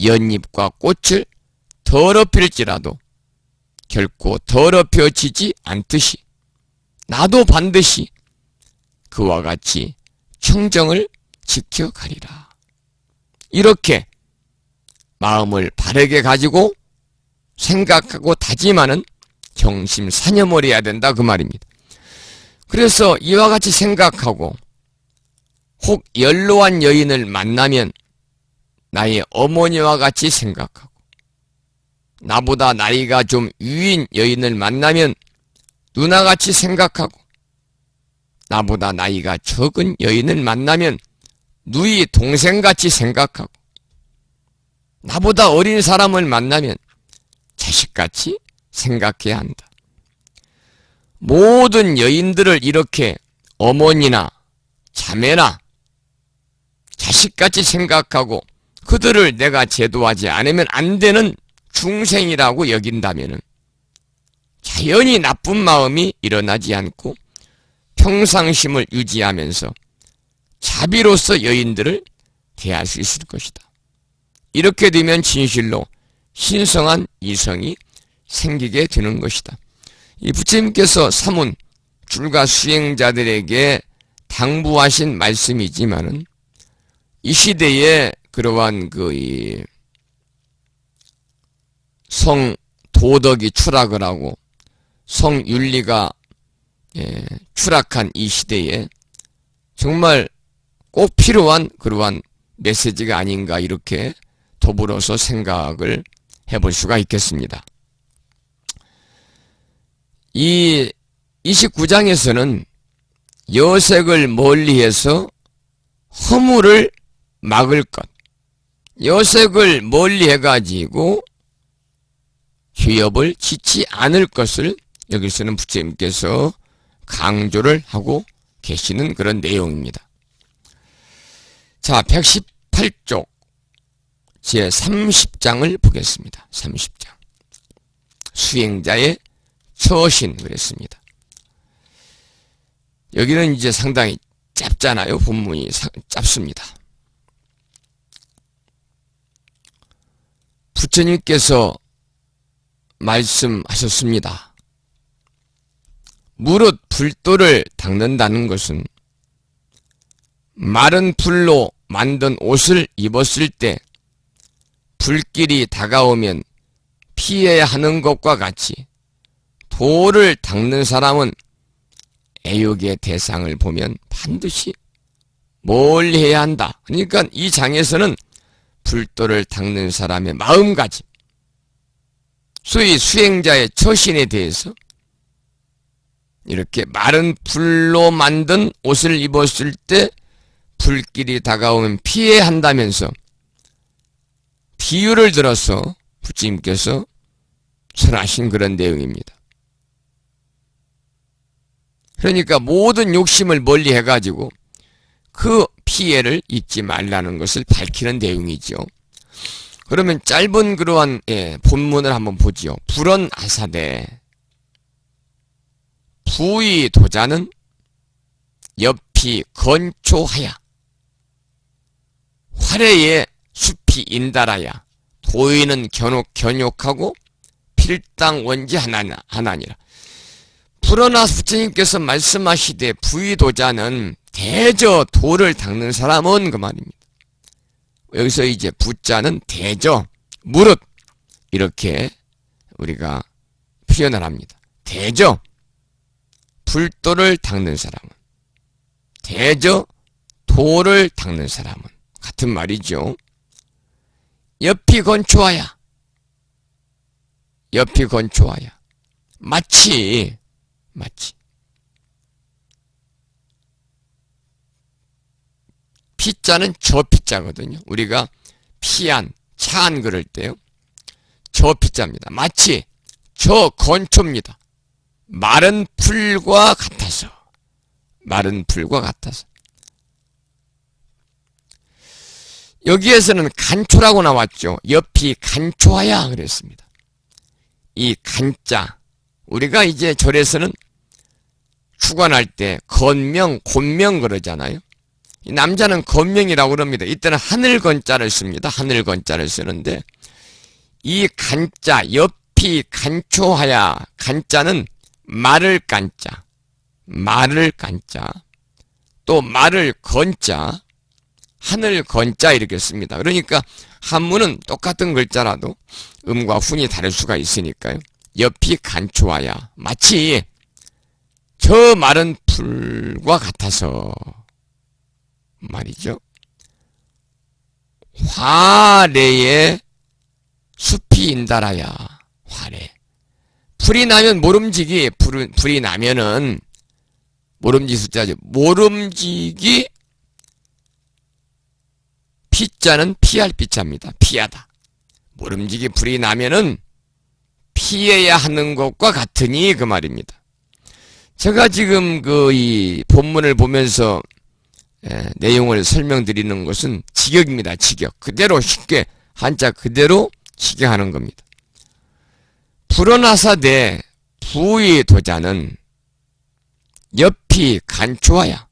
연잎과 꽃을 더럽힐지라도 결코 더럽혀지지 않듯이 나도 반드시 그와 같이 청정을 지켜가리라. 이렇게 마음을 바르게 가지고 생각하고 다짐하는 정심사념을 해야 된다, 그 말입니다. 그래서 이와 같이 생각하고 혹 연로한 여인을 만나면 나의 어머니와 같이 생각하고, 나보다 나이가 좀 위인 여인을 만나면 누나같이 생각하고, 나보다 나이가 적은 여인을 만나면 누이 동생같이 생각하고, 나보다 어린 사람을 만나면 자식같이 생각해야 한다. 모든 여인들을 이렇게 어머니나 자매나 자식같이 생각하고 그들을 내가 제도하지 않으면 안 되는 중생이라고 여긴다면 자연히 나쁜 마음이 일어나지 않고 평상심을 유지하면서 자비로서 여인들을 대할 수 있을 것이다. 이렇게 되면 진실로 신성한 이성이 생기게 되는 것이다. 이 부처님께서 사문 출가 수행자들에게 당부하신 말씀이지만은 이 시대에 그러한 성도덕이 추락을 하고 성윤리가 추락한 이 시대에 정말 꼭 필요한 그러한 메시지가 아닌가 이렇게 더불어서 생각을 해볼 수가 있겠습니다. 이 29장에서는 여색을 멀리해서 허물을 막을 것, 여색을 멀리해가지고 죄업을 짓지 않을 것을 여기서는 부처님께서 강조를 하고 계시는 그런 내용입니다. 자, 118쪽 제30장을 보겠습니다. 30장 수행자의 처신 그랬습니다. 여기는 이제 상당히 짧잖아요. 본문이 짧습니다. 부처님께서 말씀하셨습니다. 무릇 불도를 닦는다는 것은 마른 불로 만든 옷을 입었을 때 불길이 다가오면 피해야 하는 것과 같이 도를 닦는 사람은 애욕의 대상을 보면 반드시 멀리 해야 한다. 그러니까 이 장에서는 불도를 닦는 사람의 마음가짐, 소위 수행자의 처신에 대해서 이렇게 마른 불로 만든 옷을 입었을 때 불길이 다가오면 피해야 한다면서 비유를 들어서 부처님께서 전하신 그런 내용입니다. 그러니까 모든 욕심을 멀리 해가지고 그 피해를 입지 말라는 것을 밝히는 내용이죠. 그러면 짧은 그러한 본문을 한번 보지요. 불언하사대 부의 도자는 옆이 건초하야 화래에 숲이 인달하야 도의는 견욕하고 필당 원지 하나니라. 불어나 부처님께서 말씀하시되 부의도자는 대저 도를 닦는 사람은 그 말입니다. 여기서 이제 부자는 대저 무릇 이렇게 우리가 표현을 합니다. 대저 불도를 닦는 사람은 대저 도를 닦는 사람은 같은 말이죠. 옆이 건초하야 옆이 건초하야 마치 피자는 저 피자거든요. 우리가 피안, 차안 그럴 때요. 저 피자입니다. 마치 저 건초입니다. 마른 풀과 같아서 여기에서는 간초라고 나왔죠. 옆이 간초하야 그랬습니다. 이 간자 우리가 이제 절에서는 축원할 때 건명, 곤명 그러잖아요. 남자는 건명이라고 그럽니다. 이때는 하늘건자를 씁니다. 하늘건자를 쓰는데 이 간자, 옆이 간초하야 간자는 말을 간자, 또 말을 건자, 하늘 건자 이렇게 씁니다. 그러니까 한문은 똑같은 글자라도 음과 훈이 다를 수가 있으니까요. 옆이 간초하야 마치 저 마른 풀과 같아서 말이죠. 화래에 숲이 인달하야 화래. 불이 나면 모름지기 불이 나면은 모름지 숫자죠. 모름지기 피자는 피할 피자입니다. 피하다. 모름지기 불이 나면은 피해야 하는 것과 같으니 그 말입니다. 제가 지금 이 본문을 보면서 내용을 설명드리는 것은 직역입니다. 직역. 그대로 쉽게 한자 그대로 직역하는 겁니다. 불어나사대 부의 도자는 옆이 간초하야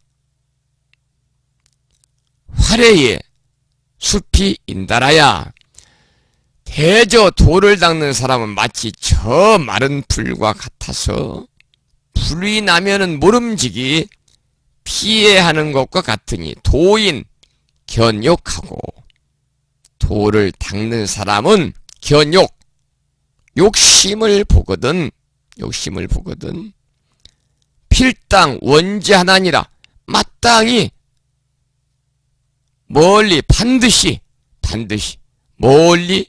화래에 숲이 인달하야 대저 도를 닦는 사람은 마치 저 마른 풀과 같아서 불이 나면은 모름지기 피해하는 것과 같으니 도인 견욕하고 도를 닦는 사람은 견욕 욕심을 보거든 필당 원제하나니라. 마땅히 멀리 반드시 멀리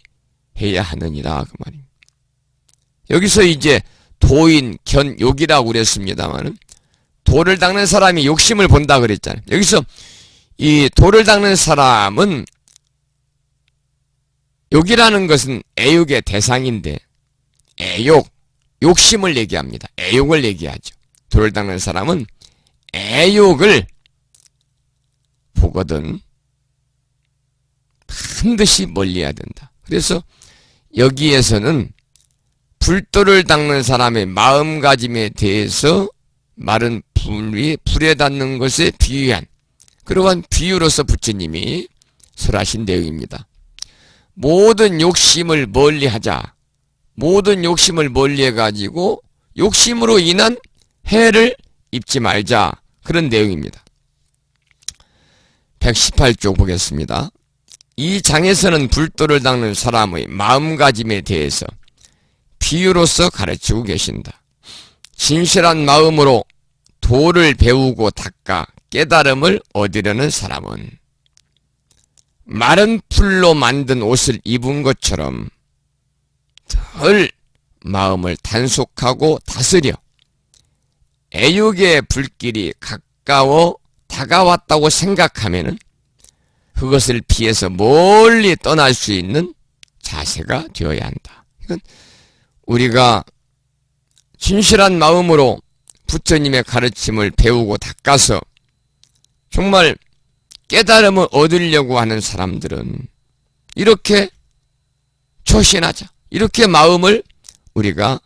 해야 하느니라 그 말입니다. 여기서 이제 도인, 견, 욕이라고 그랬습니다만 도를 닦는 사람이 욕심을 본다 그랬잖아요. 여기서 이 도를 닦는 사람은 욕이라는 것은 애욕의 대상인데 욕심을 얘기합니다. 애욕을 얘기하죠. 도를 닦는 사람은 애욕을 보거든 반드시 멀리해야 된다. 그래서 여기에서는 불도를 닦는 사람의 마음가짐에 대해서 마른 불에 닿는 것에 비유한 그러한 비유로서 부처님이 설하신 내용입니다. 모든 욕심을 멀리하자. 모든 욕심을 멀리해가지고 욕심으로 인한 해를 입지 말자. 그런 내용입니다. 118쪽 보겠습니다. 이 장에서는 불도를 닦는 사람의 마음가짐에 대해서 비유로서 가르치고 계신다. 진실한 마음으로 도를 배우고 닦아 깨달음을 얻으려는 사람은 마른 풀로 만든 옷을 입은 것처럼 덜 마음을 단속하고 다스려 애욕의 불길이 다가왔다고 생각하면은 그것을 피해서 멀리 떠날 수 있는 자세가 되어야 한다. 이건 우리가 진실한 마음으로 부처님의 가르침을 배우고 닦아서 정말 깨달음을 얻으려고 하는 사람들은 이렇게 초신하자. 이렇게 마음을 우리가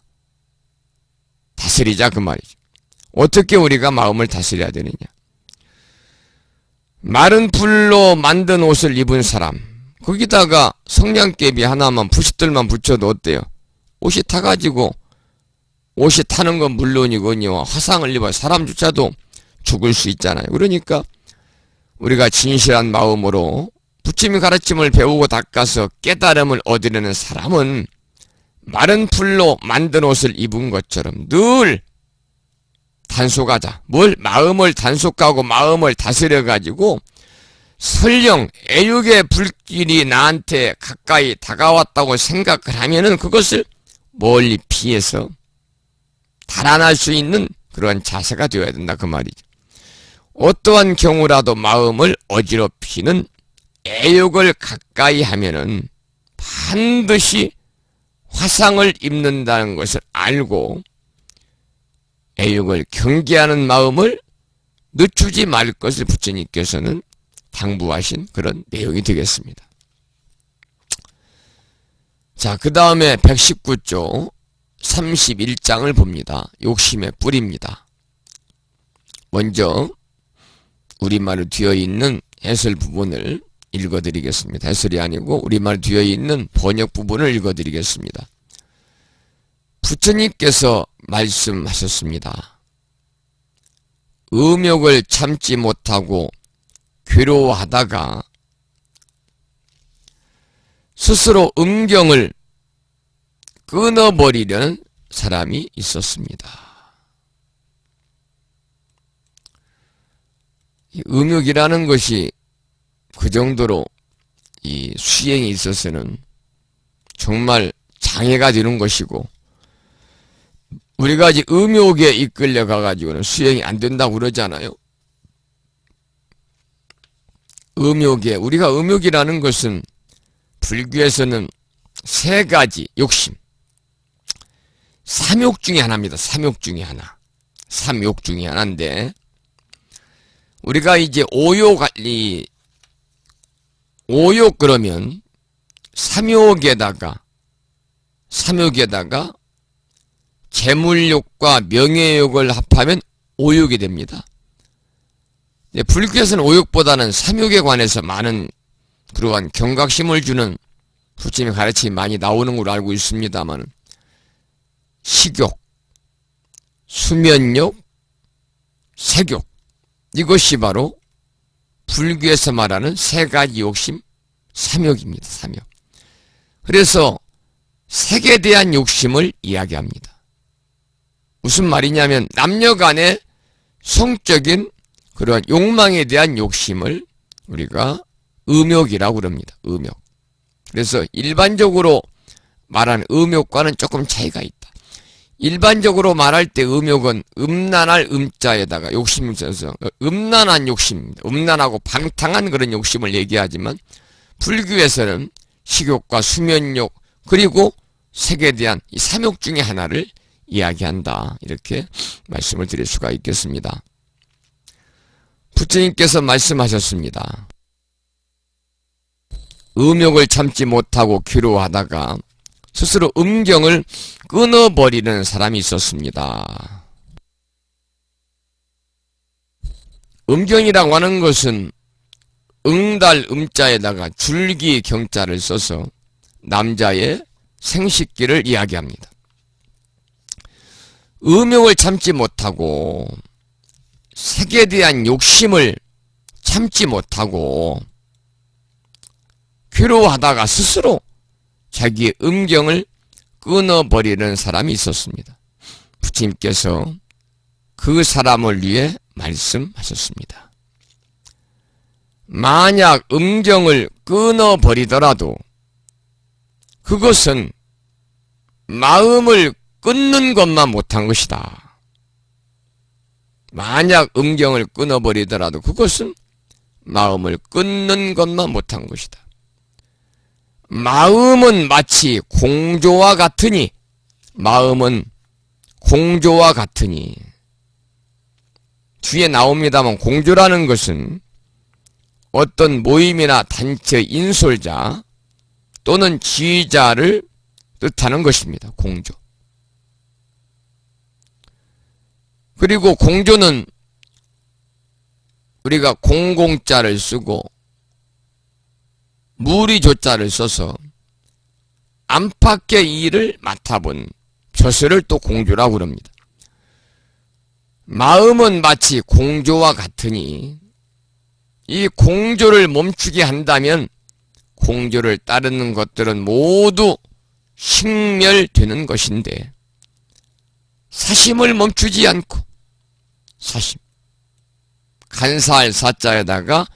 다스리자 그 말이죠. 어떻게 우리가 마음을 다스려야 되느냐. 마른 풀로 만든 옷을 입은 사람 거기다가 성냥개비 하나만 부싯돌만 붙여도 어때요? 옷이 타가지고 옷이 타는 건 물론이거니와 화상을 입어 사람조차도 죽을 수 있잖아요. 그러니까 우리가 진실한 마음으로 부처님의 가르침을 배우고 닦아서 깨달음을 얻으려는 사람은 마른 풀로 만든 옷을 입은 것처럼 늘 단속하자. 마음을 단속하고 마음을 다스려가지고 설령 애욕의 불길이 나한테 가까이 다가왔다고 생각을 하면은 그것을 멀리 피해서 달아날 수 있는 그런 자세가 되어야 된다 그 말이죠. 어떠한 경우라도 마음을 어지럽히는 애욕을 가까이 하면은 반드시 화상을 입는다는 것을 알고 애욕을 경계하는 마음을 늦추지 말 것을 부처님께서는 당부하신 그런 내용이 되겠습니다. 자, 그 다음에 119조 31장을 봅니다. 욕심의 뿌리입니다. 먼저 우리말로 되어 있는 해설 부분을 읽어드리겠습니다. 해설이 아니고 우리말로 되어 있는 번역 부분을 읽어드리겠습니다. 부처님께서 말씀하셨습니다. 음욕을 참지 못하고 괴로워하다가 스스로 음경을 끊어버리려는 사람이 있었습니다. 음욕이라는 것이 그 정도로 이 수행에 있어서는 정말 장애가 되는 것이고 우리가 이제 음욕에 이끌려 가가지고는 수행이 안 된다고 그러잖아요. 우리가 음욕이라는 것은 불교에서는 세 가지 욕심, 삼욕 중에 하나입니다. 삼욕 중에 하나인데 우리가 이제 오욕 그러면 삼욕에다가 재물욕과 명예욕을 합하면 오욕이 됩니다. 불교에서는 오욕보다는 삼욕에 관해서 많은 그러한 경각심을 주는 부처님의 가르침이 많이 나오는 걸로 알고 있습니다만 식욕, 수면욕, 색욕 이것이 바로 불교에서 말하는 세 가지 욕심 삼욕입니다. 삼욕. 그래서 색에 대한 욕심을 이야기합니다. 무슨 말이냐면 남녀 간의 성적인 그런 욕망에 대한 욕심을 우리가 음욕이라고 그럽니다. 음욕. 그래서 일반적으로 말하는 음욕과는 조금 차이가 있다. 일반적으로 말할 때 음욕은 음란할 음자에다가 욕심을 써서 음란한 욕심입니다. 음란하고 방탕한 그런 욕심을 얘기하지만 불교에서는 식욕과 수면욕 그리고 색에 대한 이 삼욕 중에 하나를 이야기한다. 이렇게 말씀을 드릴 수가 있겠습니다. 부처님께서 말씀하셨습니다. 음욕을 참지 못하고 괴로워하다가 스스로 음경을 끊어버리는 사람이 있었습니다. 음경이라고 하는 것은 응달 음자에다가 줄기 경자를 써서 남자의 생식기를 이야기합니다. 음욕을 참지 못하고 색에 대한 욕심을 참지 못하고 괴로워하다가 스스로 자기의 음경을 끊어버리는 사람이 있었습니다. 부처님께서 그 사람을 위해 말씀하셨습니다. 만약 음경을 끊어버리더라도 그것은 마음을 끊는 것만 못한 것이다. 만약 음경을 끊어버리더라도 그것은 마음을 끊는 것만 못한 것이다. 마음은 마치 공조와 같으니 마음은 공조와 같으니 뒤에 나옵니다만 공조라는 것은 어떤 모임이나 단체 인솔자 또는 지휘자를 뜻하는 것입니다. 공조. 그리고 공조는 우리가 공공자를 쓰고 무리조자를 써서 안팎의 일을 맡아본 저서를 또 공조라고 그럽니다. 마음은 마치 공조와 같으니 이 공조를 멈추게 한다면 공조를 따르는 것들은 모두 식멸되는 것인데 사심을 멈추지 않고 사심 간사할 사자에다가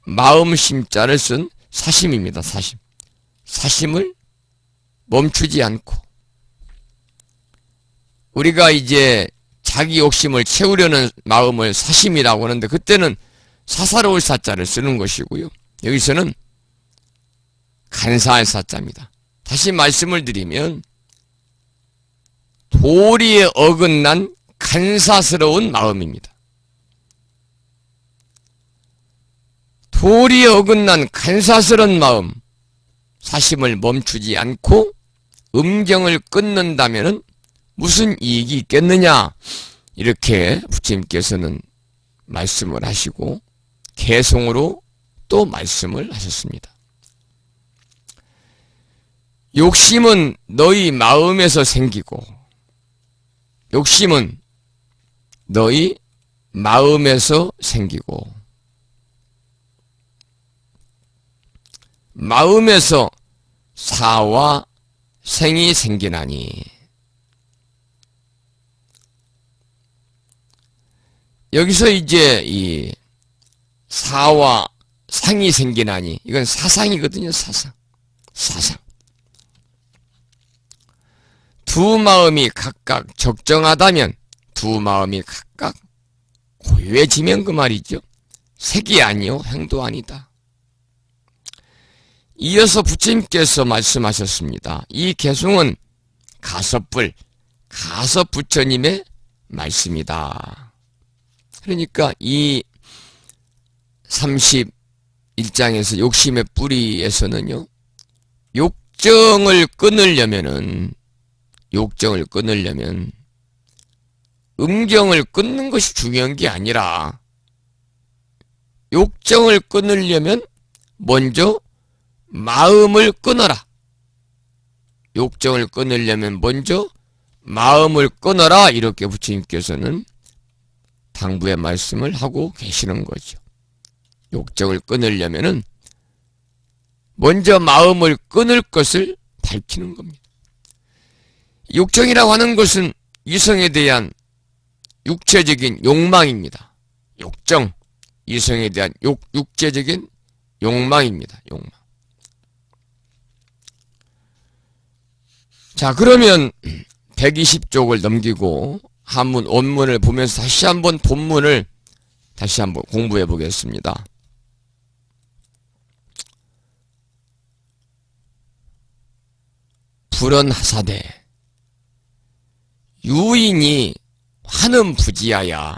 마음심자를 쓴 사심입니다. 사심. 사심을 멈추지 않고 우리가 이제 자기 욕심을 채우려는 마음을 사심이라고 하는데 그때는 사사로울 사자를 쓰는 것이고요. 여기서는 간사할 사자입니다. 다시 말씀을 드리면 도리에 어긋난 간사스러운 마음입니다. 도리에 어긋난 간사스러운 마음, 사심을 멈추지 않고 음경을 끊는다면 무슨 이익이 있겠느냐? 이렇게 부처님께서는 말씀을 하시고 개송으로 또 말씀을 하셨습니다. 욕심은 너희 마음에서 생기고 욕심은 너희 마음에서 생기고 마음에서 사와 생이 생기나니 여기서 이제 이 사와 상이 생기나니 이건 사상이거든요. 사상. 두 마음이 각각 적정하다면 두 마음이 각각 고유해지면 그 말이죠. 색이 아니요 행도 아니다. 이어서 부처님께서 말씀하셨습니다. 이 개송은 가섭 부처님의 말씀이다. 그러니까 이 31장에서 욕심의 뿌리에서는요. 욕정을 끊으려면 음경을 끊는 것이 중요한 게 아니라 욕정을 끊으려면 먼저 마음을 끊어라. 욕정을 끊으려면 먼저 마음을 끊어라. 이렇게 부처님께서는 당부의 말씀을 하고 계시는 거죠. 욕정을 끊으려면은 먼저 마음을 끊을 것을 밝히는 겁니다. 욕정이라고 하는 것은 이성에 대한 육체적인 욕망입니다. 욕정, 이성에 대한 육체적인 욕망입니다. 욕망. 자, 그러면 120쪽을 넘기고 한문 원문을 보면서 다시 한번 본문을 다시 한번 공부해 보겠습니다. 불언하사대 유인이 환음부지하여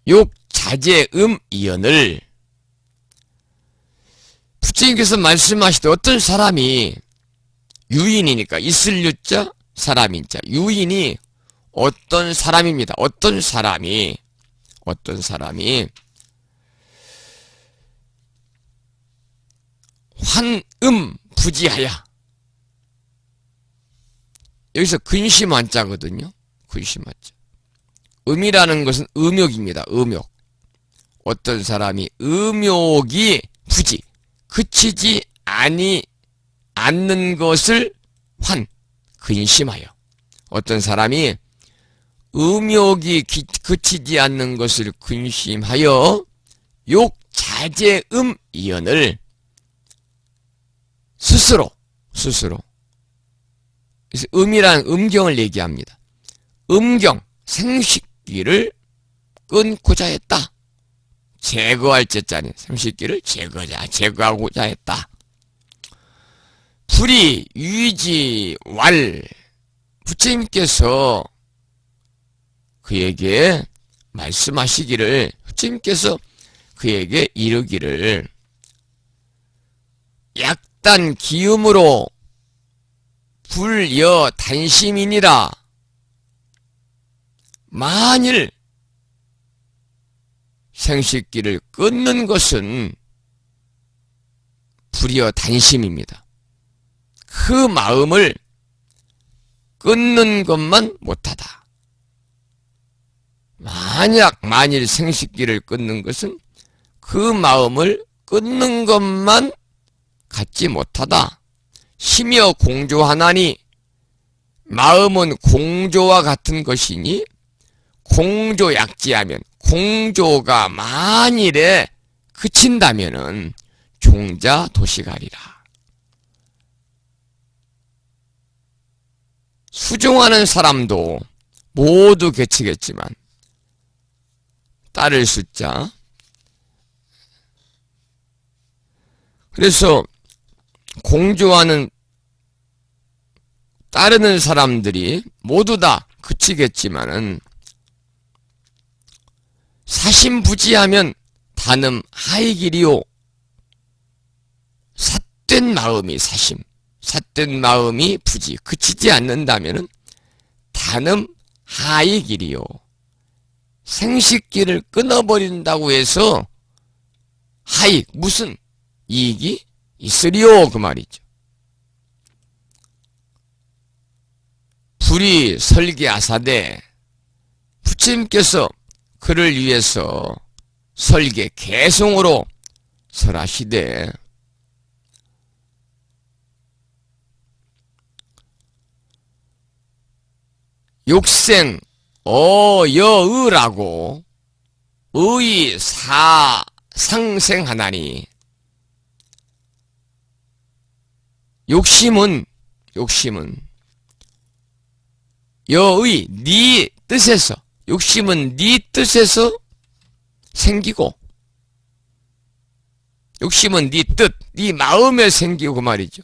욕자제음이언을 부처님께서 말씀하시되 어떤 사람이 유인이니까 있을 유자 사람인 자 유인이 어떤 사람입니다. 어떤 사람이 환음부지하여 여기서 근심 한자거든요. 근심 한자. 음이라는 것은 음욕입니다. 음욕. 어떤 사람이 음욕이 부지 그치지 않는 것을 근심하여 어떤 사람이 음욕이 그치지 않는 것을 근심하여 욕자제음이언을 스스로 그래서 음이라는 음경을 얘기합니다. 음경 생식기를 끊고자 했다. 제거할 제자는 생식기를 제거하고자 했다. 불이 유지왈 부처님께서 그에게 말씀하시기를 부처님께서 그에게 이르기를 약단 기음으로 불여 단심이니라. 만일 생식기를 끊는 것은 불여 단심입니다. 그 마음을 끊는 것만 못하다. 만일 생식기를 끊는 것은 그 마음을 끊는 것만 갖지 못하다. 심여 공조하나니 마음은 공조와 같은 것이니 공조약지하면 공조가 만일에 그친다면은 종자 도시가리라. 수종하는 사람도 모두 개치겠지만 따를 숫자. 그래서 공조하는 따르는 사람들이 모두 다 그치겠지만은 사심부지하면 단음 하이길이요. 삿된 마음이 삿된 마음이 부지 그치지 않는다면은 단음 하이길이요. 생식기를 끊어버린다고 해서 하익 무슨 이익이 있으리요 그 말이죠. 불이 설계하사대 부처님께서 그를 위해서 설계 개송으로 설하시되 욕생 어여의라고 의 사상생하나니 욕심은 여의 네 뜻에서 욕심은 네 뜻에서 생기고 욕심은 네 뜻, 네 마음에 생기고 그 말이죠.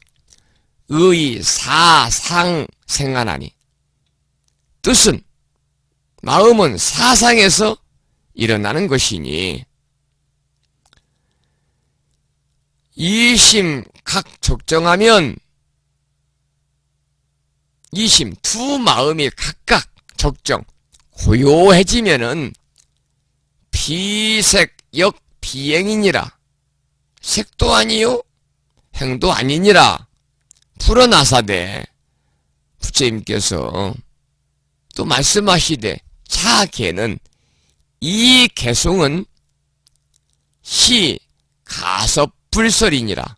의 사상생하나니 뜻은 마음은 사상에서 일어나는 것이니 이심 각 적정하면 이심 두 마음이 각각 적정 고요해지면은 비색역 비행이니라. 색도 아니요 행도 아니니라. 풀어나사대 부처님께서 또 말씀하시되 차계는 이 개송은 시 가섭불설이니라.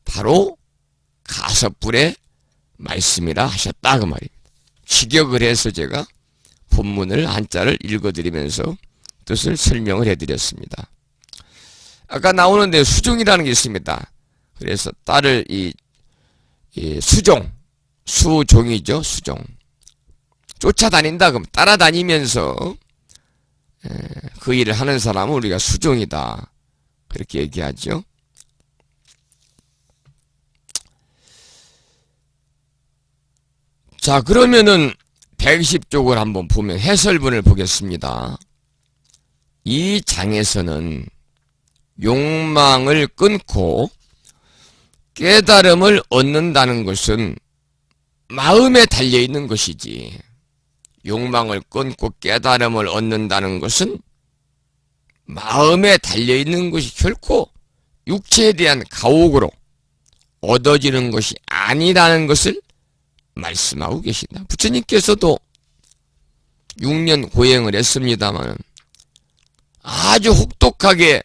바로 가섭불의 말씀이라 하셨다 그 말입니다. 직역을 해서 제가 본문을 한자를 읽어드리면서 뜻을 설명을 해드렸습니다. 아까 나오는데 수종이라는 게 있습니다. 그래서 딸을 이 수종, 수종이죠. 수종. 쫓아다닌다 그럼 따라다니면서 그 일을 하는 사람은 우리가 수종이다 그렇게 얘기하죠. 자, 그러면은 110쪽을 한번 보면 해설문을 보겠습니다. 이 장에서는 욕망을 끊고 깨달음을 얻는다는 것은 마음에 달려있는 것이지, 욕망을 끊고 깨달음을 얻는다는 것은 마음에 달려있는 것이 결코 육체에 대한 가옥으로 얻어지는 것이 아니라는 것을 말씀하고 계신다. 부처님께서도 6년 고행을 했습니다만 아주 혹독하게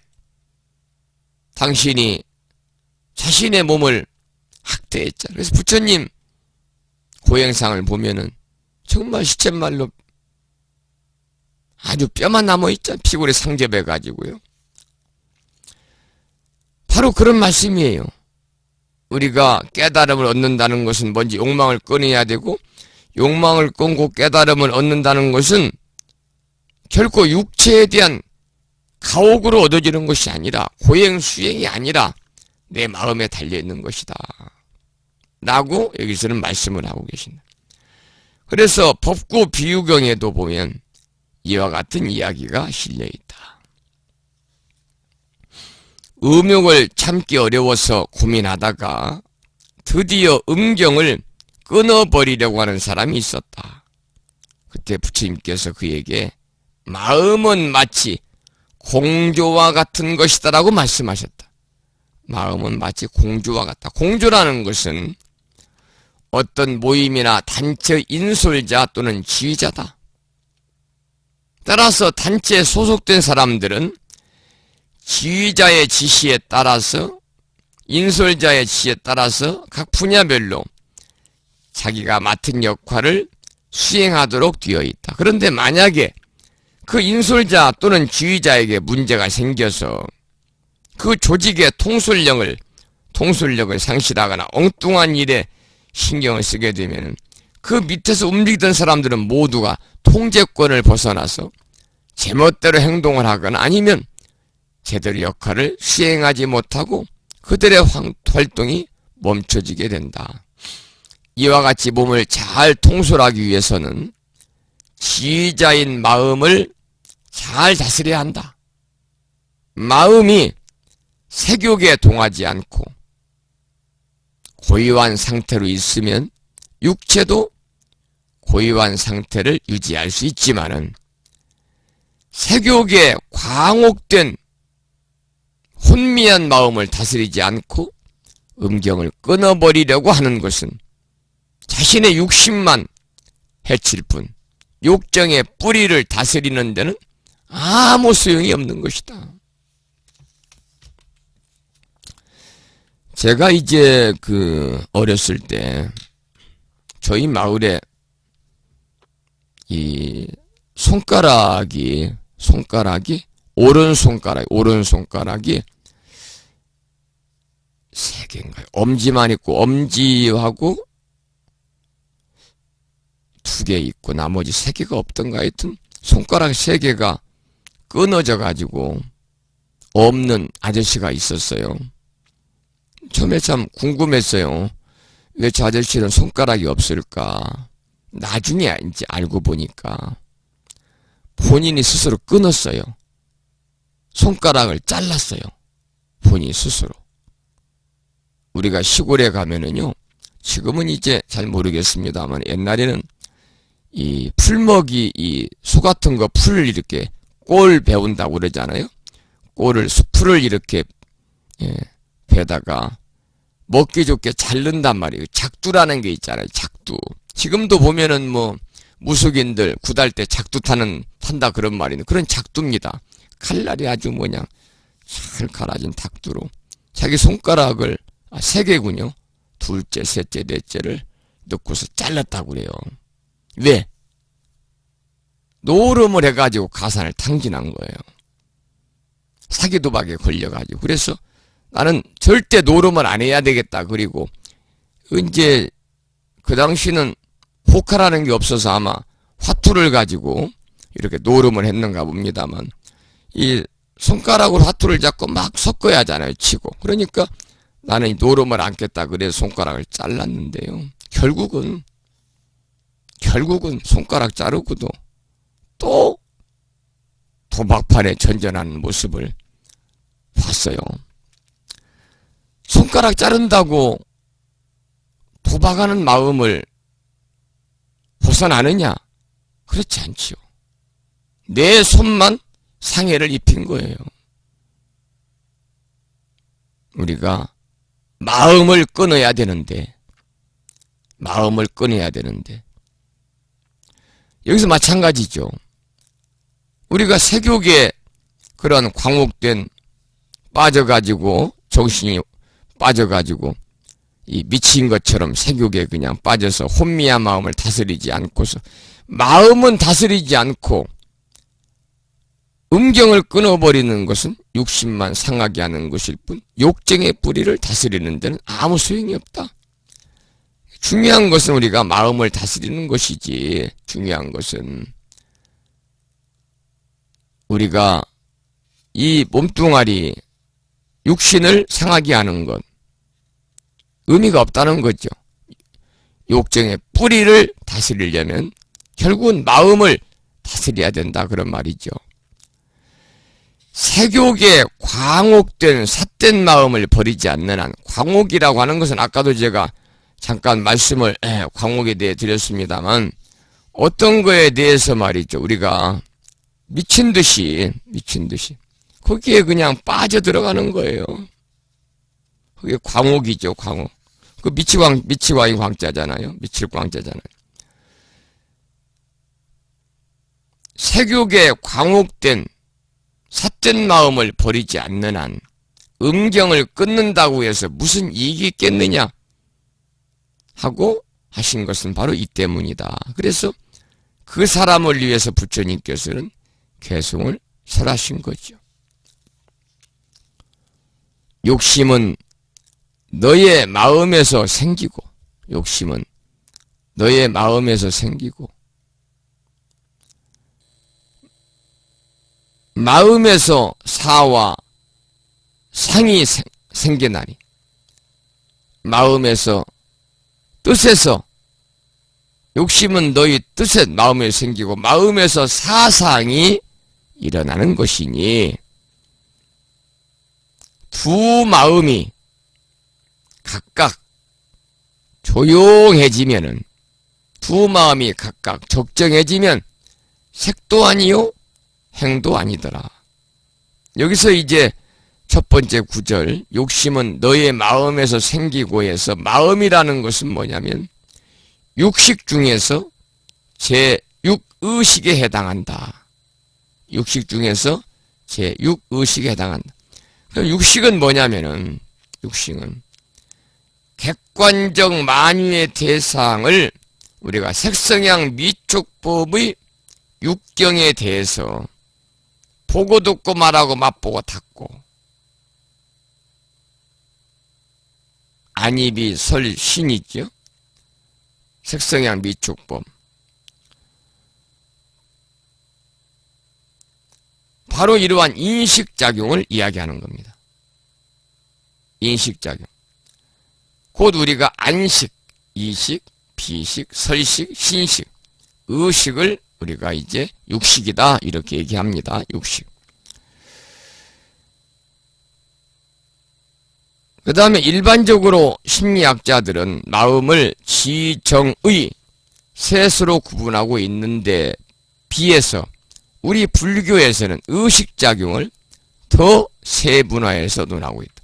당신이 자신의 몸을 학대했잖아요. 그래서 부처님 고행상을 보면은 정말 시쳇말로 아주 뼈만 남아있잖아요. 피골에 상접해가지고요. 바로 그런 말씀이에요. 우리가 깨달음을 얻는다는 것은 뭔지 욕망을 끊어야 되고, 욕망을 끊고 깨달음을 얻는다는 것은 결코 육체에 대한 가옥으로 얻어지는 것이 아니라, 고행 수행이 아니라 내 마음에 달려있는 것이다 라고 여기서는 말씀을 하고 계신다. 그래서 법구 비유경에도 보면 이와 같은 이야기가 실려있다. 음욕을 참기 어려워서 고민하다가 드디어 음경을 끊어버리려고 하는 사람이 있었다. 그때 부처님께서 그에게 마음은 마치 공조와 같은 것이다 라고 말씀하셨다. 마음은 마치 공조와 같다. 공조라는 것은 어떤 모임이나 단체 인솔자 또는 지휘자다. 따라서 단체에 소속된 사람들은 지휘자의 지시에 따라서, 인솔자의 지시에 따라서 각 분야별로 자기가 맡은 역할을 수행하도록 되어 있다. 그런데 만약에 그 인솔자 또는 지휘자에게 문제가 생겨서 그 조직의 통솔력을 상실하거나 엉뚱한 일에 신경을 쓰게 되면 그 밑에서 움직이던 사람들은 모두가 통제권을 벗어나서 제멋대로 행동을 하거나 아니면 제대로 역할을 수행하지 못하고 그들의 활동이 멈춰지게 된다. 이와 같이 몸을 잘 통솔하기 위해서는 지휘자인 마음을 잘 다스려야 한다. 마음이 색욕에 동하지 않고 고요한 상태로 있으면 육체도 고요한 상태를 유지할 수 있지만은 색욕에 광혹된 혼미한 마음을 다스리지 않고 음경을 끊어버리려고 하는 것은 자신의 육신만 해칠 뿐 욕정의 뿌리를 다스리는 데는 아무 소용이 없는 것이다. 제가 이제 어렸을 때 저희 마을에 이 손가락이 오른손가락이 3개인가요? 엄지만 있고 엄지하고 2개 있고 나머지 3개가 없던가. 하여튼 손가락 3개가 끊어져 가지고 없는 아저씨가 있었어요. 처음에 참 궁금했어요. 왜 저 아저씨는 손가락이 없을까? 나중에 이제 알고 보니까 본인이 스스로 끊었어요. 손가락을 잘랐어요. 본인 스스로. 우리가 시골에 가면은요, 지금은 이제 잘 모르겠습니다만 옛날에는 이 풀먹이 이 소 같은 거 풀을 이렇게 꼴 베운다고 그러잖아요. 풀을 이렇게 베다가 먹기 좋게 자른단 말이에요. 작두라는 게 있잖아요. 작두. 지금도 보면은 무속인들 굿할 때 작두 탄다 그런 말이네. 그런 작두입니다. 칼날이 아주 잘 갈아진 작두로 자기 손가락을 3개군요. 둘째, 셋째, 넷째를 넣고서 잘랐다고 그래요. 왜? 노름을 해가지고 가산을 탕진한 거예요. 사기도박에 걸려가지고. 그래서 나는 절대 노름을 안 해야 되겠다. 그리고 이제 그 당시는 호카라는 게 없어서 아마 화투를 가지고 이렇게 노름을 했는가 봅니다만, 이 손가락으로 화투를 잡고 막 섞어야 하잖아요. 치고. 그러니까 나는 이 노름을 안겠다 그래서 손가락을 잘랐는데요. 결국은 손가락 자르고도 또 도박판에 전전하는 모습을 봤어요. 손가락 자른다고 도박하는 마음을 벗어나느냐? 그렇지 않지요. 내 손만 상해를 입힌 거예요. 우리가 마음을 끊어야 되는데 여기서 마찬가지죠. 우리가 세교계 그런 광옥된 빠져가지고 정신이 빠져가지고 이 미친 것처럼 세교계에 그냥 빠져서 혼미한 마음을 다스리지 않고서 마음은 다스리지 않고 음경을 끊어버리는 것은 육신만 상하게 하는 것일 뿐 욕정의 뿌리를 다스리는 데는 아무 소용이 없다. 중요한 것은 우리가 마음을 다스리는 것이지, 중요한 것은 우리가 이 몸뚱아리 육신을 상하게 하는 것 의미가 없다는 거죠. 욕정의 뿌리를 다스리려면 결국은 마음을 다스려야 된다 그런 말이죠. 세교계 광옥된 삿된 마음을 버리지 않는 한, 광옥이라고 하는 것은 아까도 제가 잠깐 말씀을 광옥에 대해 드렸습니다만 어떤 거에 대해서 말이죠. 우리가 미친 듯이 거기에 그냥 빠져들어가는 거예요. 그게 광옥이죠. 광옥. 그 미치광이 광자잖아요. 미칠 광자잖아요. 세교계 광옥된 삿된 마음을 버리지 않는 한 음경을 끊는다고 해서 무슨 이익이 있겠느냐 하고 하신 것은 바로 이 때문이다. 그래서 그 사람을 위해서 부처님께서는 개송을 설하신 거죠. 욕심은 너의 마음에서 생기고, 마음에서 사와 상이 생겨나니, 마음에서 뜻에서, 욕심은 너희 뜻에 마음에 생기고 마음에서 사상이 일어나는 것이니 두 마음이 각각 조용해지면은, 두 마음이 각각 적정해지면 색도 아니요 행도 아니더라. 여기서 이제 첫 번째 구절, 욕심은 너의 마음에서 생기고 해서 마음이라는 것은 뭐냐면 육식 중에서 제6의식에 해당한다. 육식 중에서 제6의식에 해당한다. 그럼 육식은 뭐냐면은, 육식은 객관적 만유의 대상을 우리가 색성향 미촉법의 육경에 대해서 보고 듣고 말하고 맛보고 닦고 안입이 설 신이죠. 색성향 미촉법. 바로 이러한 인식작용을 이야기하는 겁니다. 인식작용. 곧 우리가 안식, 이식, 비식, 설식, 신식, 의식을 우리가 이제 육식이다 이렇게 얘기합니다. 육식. 그 다음에 일반적으로 심리학자들은 마음을 지정의 셋으로 구분하고 있는데 비해서 우리 불교에서는 의식작용을 더 세분화해서 논하고 있다.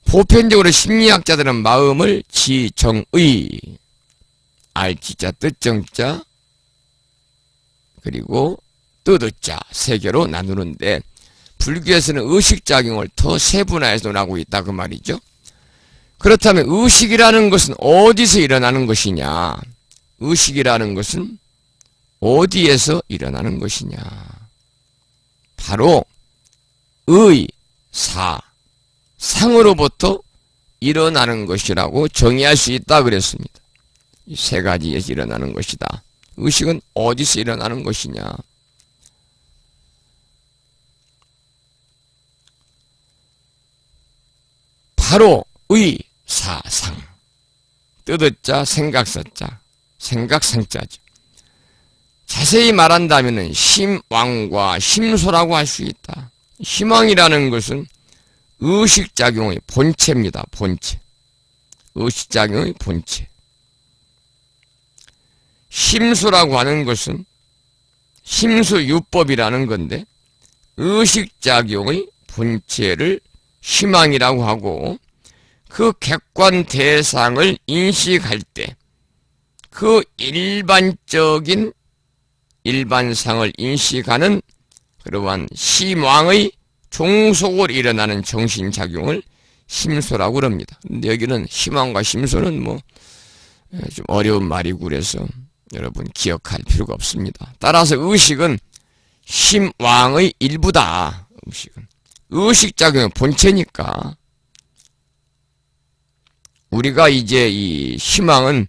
보편적으로 심리학자들은 마음을 지정의, 알지자, 뜻정자, 그리고 뜻의자 세 개로 나누는데 불교에서는 의식작용을 더 세분화해서 논하고 있다 그 말이죠. 그렇다면 의식이라는 것은 어디서 일어나는 것이냐? 의식이라는 것은 어디에서 일어나는 것이냐? 바로 상으로부터 일어나는 것이라고 정의할 수 있다 그랬습니다. 이 세 가지에서 일어나는 것이다. 의식은 어디서 일어나는 것이냐? 바로 상. 뜻자 생각사자, 생각상자죠. 자세히 말한다면 심왕과 심소라고 할 수 있다. 심왕이라는 것은 의식작용의 본체입니다. 본체. 의식작용의 본체. 심수라고 하는 것은 심수유법이라는 건데 의식작용의 본체를 심왕이라고 하고 그 객관 대상을 인식할 때 그 일반적인 일반상을 인식하는 그러한 심왕의 종속으로 일어나는 정신작용을 심소라고 그럽니다. 근데 여기는 심왕과 심소는 좀 어려운 말이고 그래서 여러분 기억할 필요가 없습니다. 따라서 의식은 심왕의 일부다. 의식작용의 본체니까 우리가 이제 이 심왕은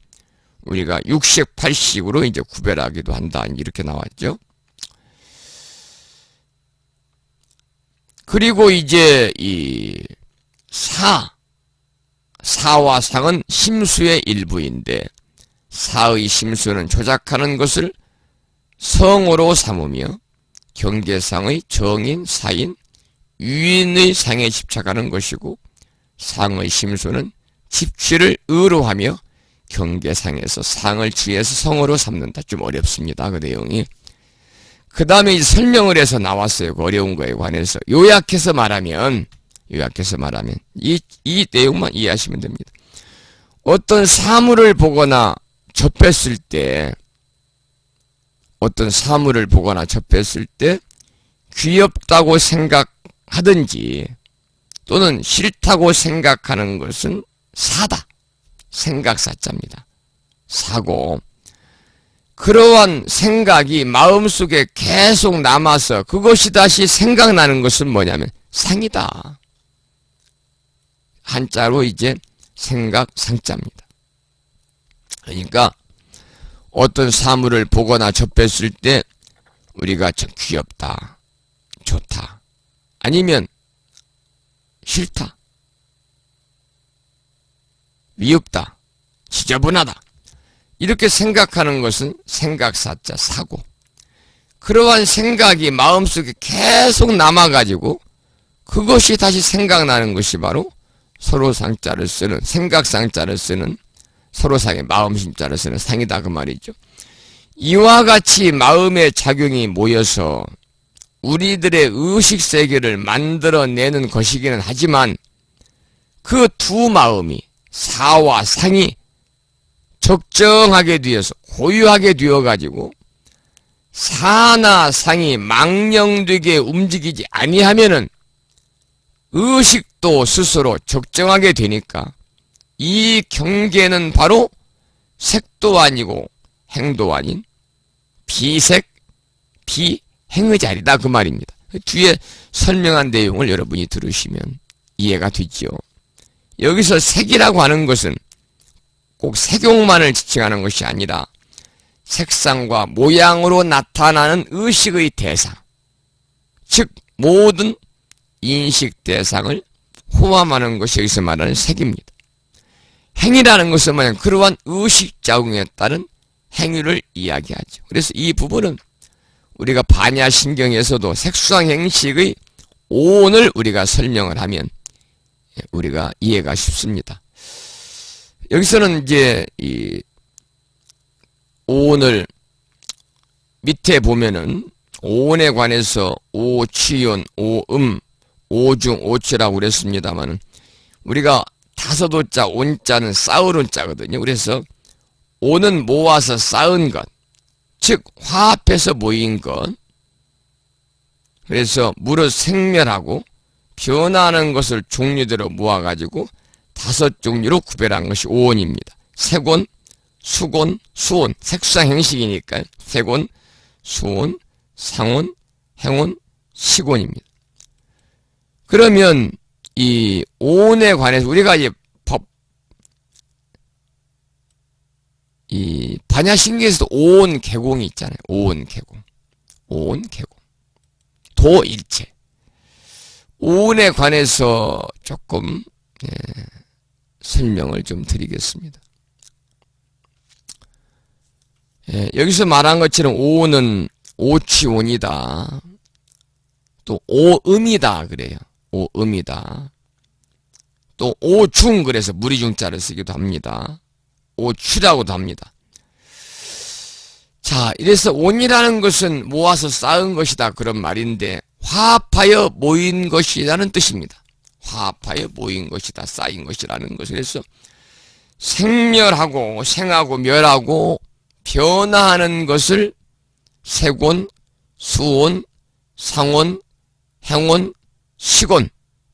우리가 육식, 팔식으로 이제 구별하기도 한다. 이렇게 나왔죠. 그리고 이제 이 사와 상은 심수의 일부인데 사의 심수는 조작하는 것을 성으로 삼으며 경계상의 정인, 사인, 유인의 상에 집착하는 것이고 상의 심수는 집취를 의로 하며 경계상에서 상을 취해서 성으로 삼는다. 좀 어렵습니다. 그 내용이. 그 다음에 이제 설명을 해서 나왔어요. 그 어려운 거에 관해서. 요약해서 말하면 이 내용만 이해하시면 됩니다. 어떤 사물을 보거나 접했을 때 귀엽다고 생각하든지 또는 싫다고 생각하는 것은 사다. 생각사자입니다. 사고 그러한 생각이 마음속에 계속 남아서 그것이 다시 생각나는 것은 뭐냐면 상이다. 한자로 이제 생각상자입니다. 그러니까 어떤 사물을 보거나 접했을 때 우리가 참 귀엽다, 좋다, 아니면 싫다, 미흡다, 지저분하다 이렇게 생각하는 것은 생각사자 사고. 그러한 생각이 마음속에 계속 남아가지고 그것이 다시 생각나는 것이 바로 서로상자를 쓰는 생각상자를 쓰는 서로상의 마음심자를 쓰는 상이다 그 말이죠. 이와 같이 마음의 작용이 모여서 우리들의 의식세계를 만들어내는 것이기는 하지만 그 두 마음이 사와 상이 적정하게 되어서 고유하게 되어가지고 사나 상이 망령되게 움직이지 아니하면은 의식도 스스로 적정하게 되니까 이 경계는 바로 색도 아니고 행도 아닌 비색, 비행의 자리다 그 말입니다. 뒤에 설명한 내용을 여러분이 들으시면 이해가 되지요. 여기서 색이라고 하는 것은 꼭 색용만을 지칭하는 것이 아니라 색상과 모양으로 나타나는 의식의 대상, 즉 모든 인식 대상을 포함하는 것이 여기서 말하는 색입니다. 행위라는 것은 뭐냐면 그러한 의식작용에 따른 행위를 이야기하죠. 그래서 이 부분은 우리가 반야신경에서도 색수상행식의 오온을 우리가 설명을 하면 우리가 이해가 쉽습니다. 여기서는 이제 이 오온을 밑에 보면은 오온에 관해서 오취연, 오음, 오중, 오취라고 그랬습니다만은 우리가 다섯오자 온자는 쌓을 온자거든요. 그래서 오는 모아서 쌓은 것, 즉 화합해서 모인 것. 그래서 무릇 생멸하고 변화하는 것을 종류대로 모아가지고 다섯 종류로 구별한 것이 오온입니다. 색온, 수곤, 수온, 색상 행식이니까 색온, 수온, 상온, 행온, 식온입니다. 그러면 이 오온에 관해서 우리가 이제 이 반야신경에서도 오온 개공이 있잖아요. 오온 개공, 오온 개공, 도일체. 오온에 관해서 조금 설명을 좀 드리겠습니다. 여기서 말한 것처럼 오온은 오취온이다. 또 오음이다 그래요. 오음이다. 또 오중 그래서 무리중자를 쓰기도 합니다. 오취라고도 합니다. 자, 이래서 온이라는 것은 모아서 쌓은 것이다 그런 말인데 화합하여 모인 것이라는 뜻입니다. 화합하여 모인 것이다, 쌓인 것이라는 것을. 그래서 생멸하고 생하고 멸하고 변화하는 것을 색온, 수온, 상온, 행온, 식온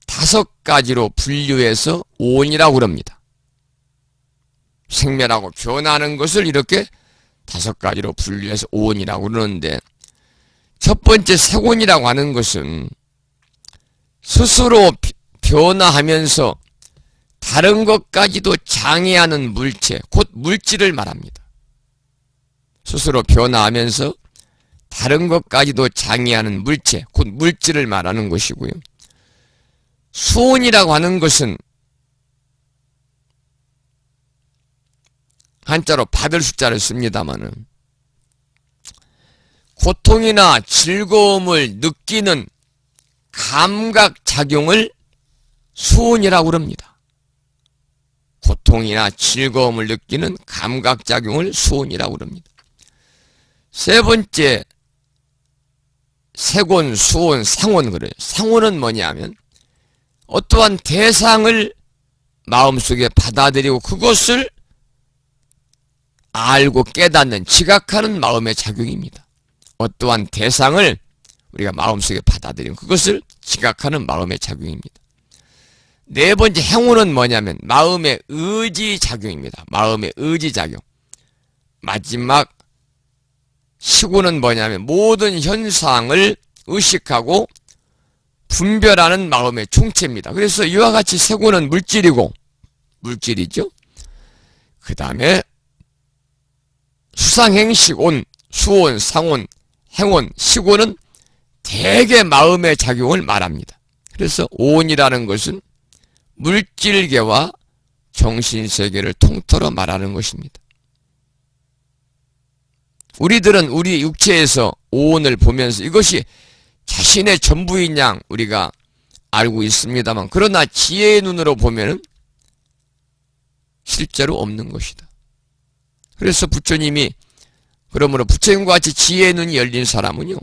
다섯 가지로 분류해서 온이라고 그럽니다. 생멸하고 변화하는 것을 이렇게 다섯 가지로 분류해서 오온이라고 그러는데, 첫 번째 색온이라고 하는 것은 스스로 변화하면서 다른 것까지도 장애하는 물체, 곧 물질을 말합니다. 스스로 변화하면서 다른 것까지도 장애하는 물체, 곧 물질을 말하는 것이고요. 수온이라고 하는 것은 한자로 받을 숫자를 씁니다마는 고통이나 즐거움을 느끼는 감각작용을 수온이라고 합니다. 고통이나 즐거움을 느끼는 감각작용을 수온이라고 합니다. 세 번째, 색온, 수온, 상온 그래요. 상온은 뭐냐면 어떠한 대상을 마음속에 받아들이고 그것을 알고 깨닫는, 지각하는 마음의 작용입니다. 어떠한 대상을 우리가 마음속에 받아들이는 그것을 지각하는 마음의 작용입니다. 네 번째 행운은 뭐냐면 마음의 의지작용입니다. 마음의 의지작용. 마지막 식운은 뭐냐면 모든 현상을 의식하고 분별하는 마음의 총체입니다. 그래서 이와 같이 색운은 물질이고, 물질이죠. 그 다음에 수상행식온, 수온, 상온, 행온, 식온은 대개 마음의 작용을 말합니다. 그래서 오온이라는 것은 물질계와 정신세계를 통틀어 말하는 것입니다. 우리들은 우리 육체에서 오온을 보면서 이것이 자신의 전부인 양 우리가 알고 있습니다만, 그러나 지혜의 눈으로 보면은 실제로 없는 것이다. 그래서 부처님이, 그러므로 부처님과 같이 지혜의 눈이 열린 사람은요,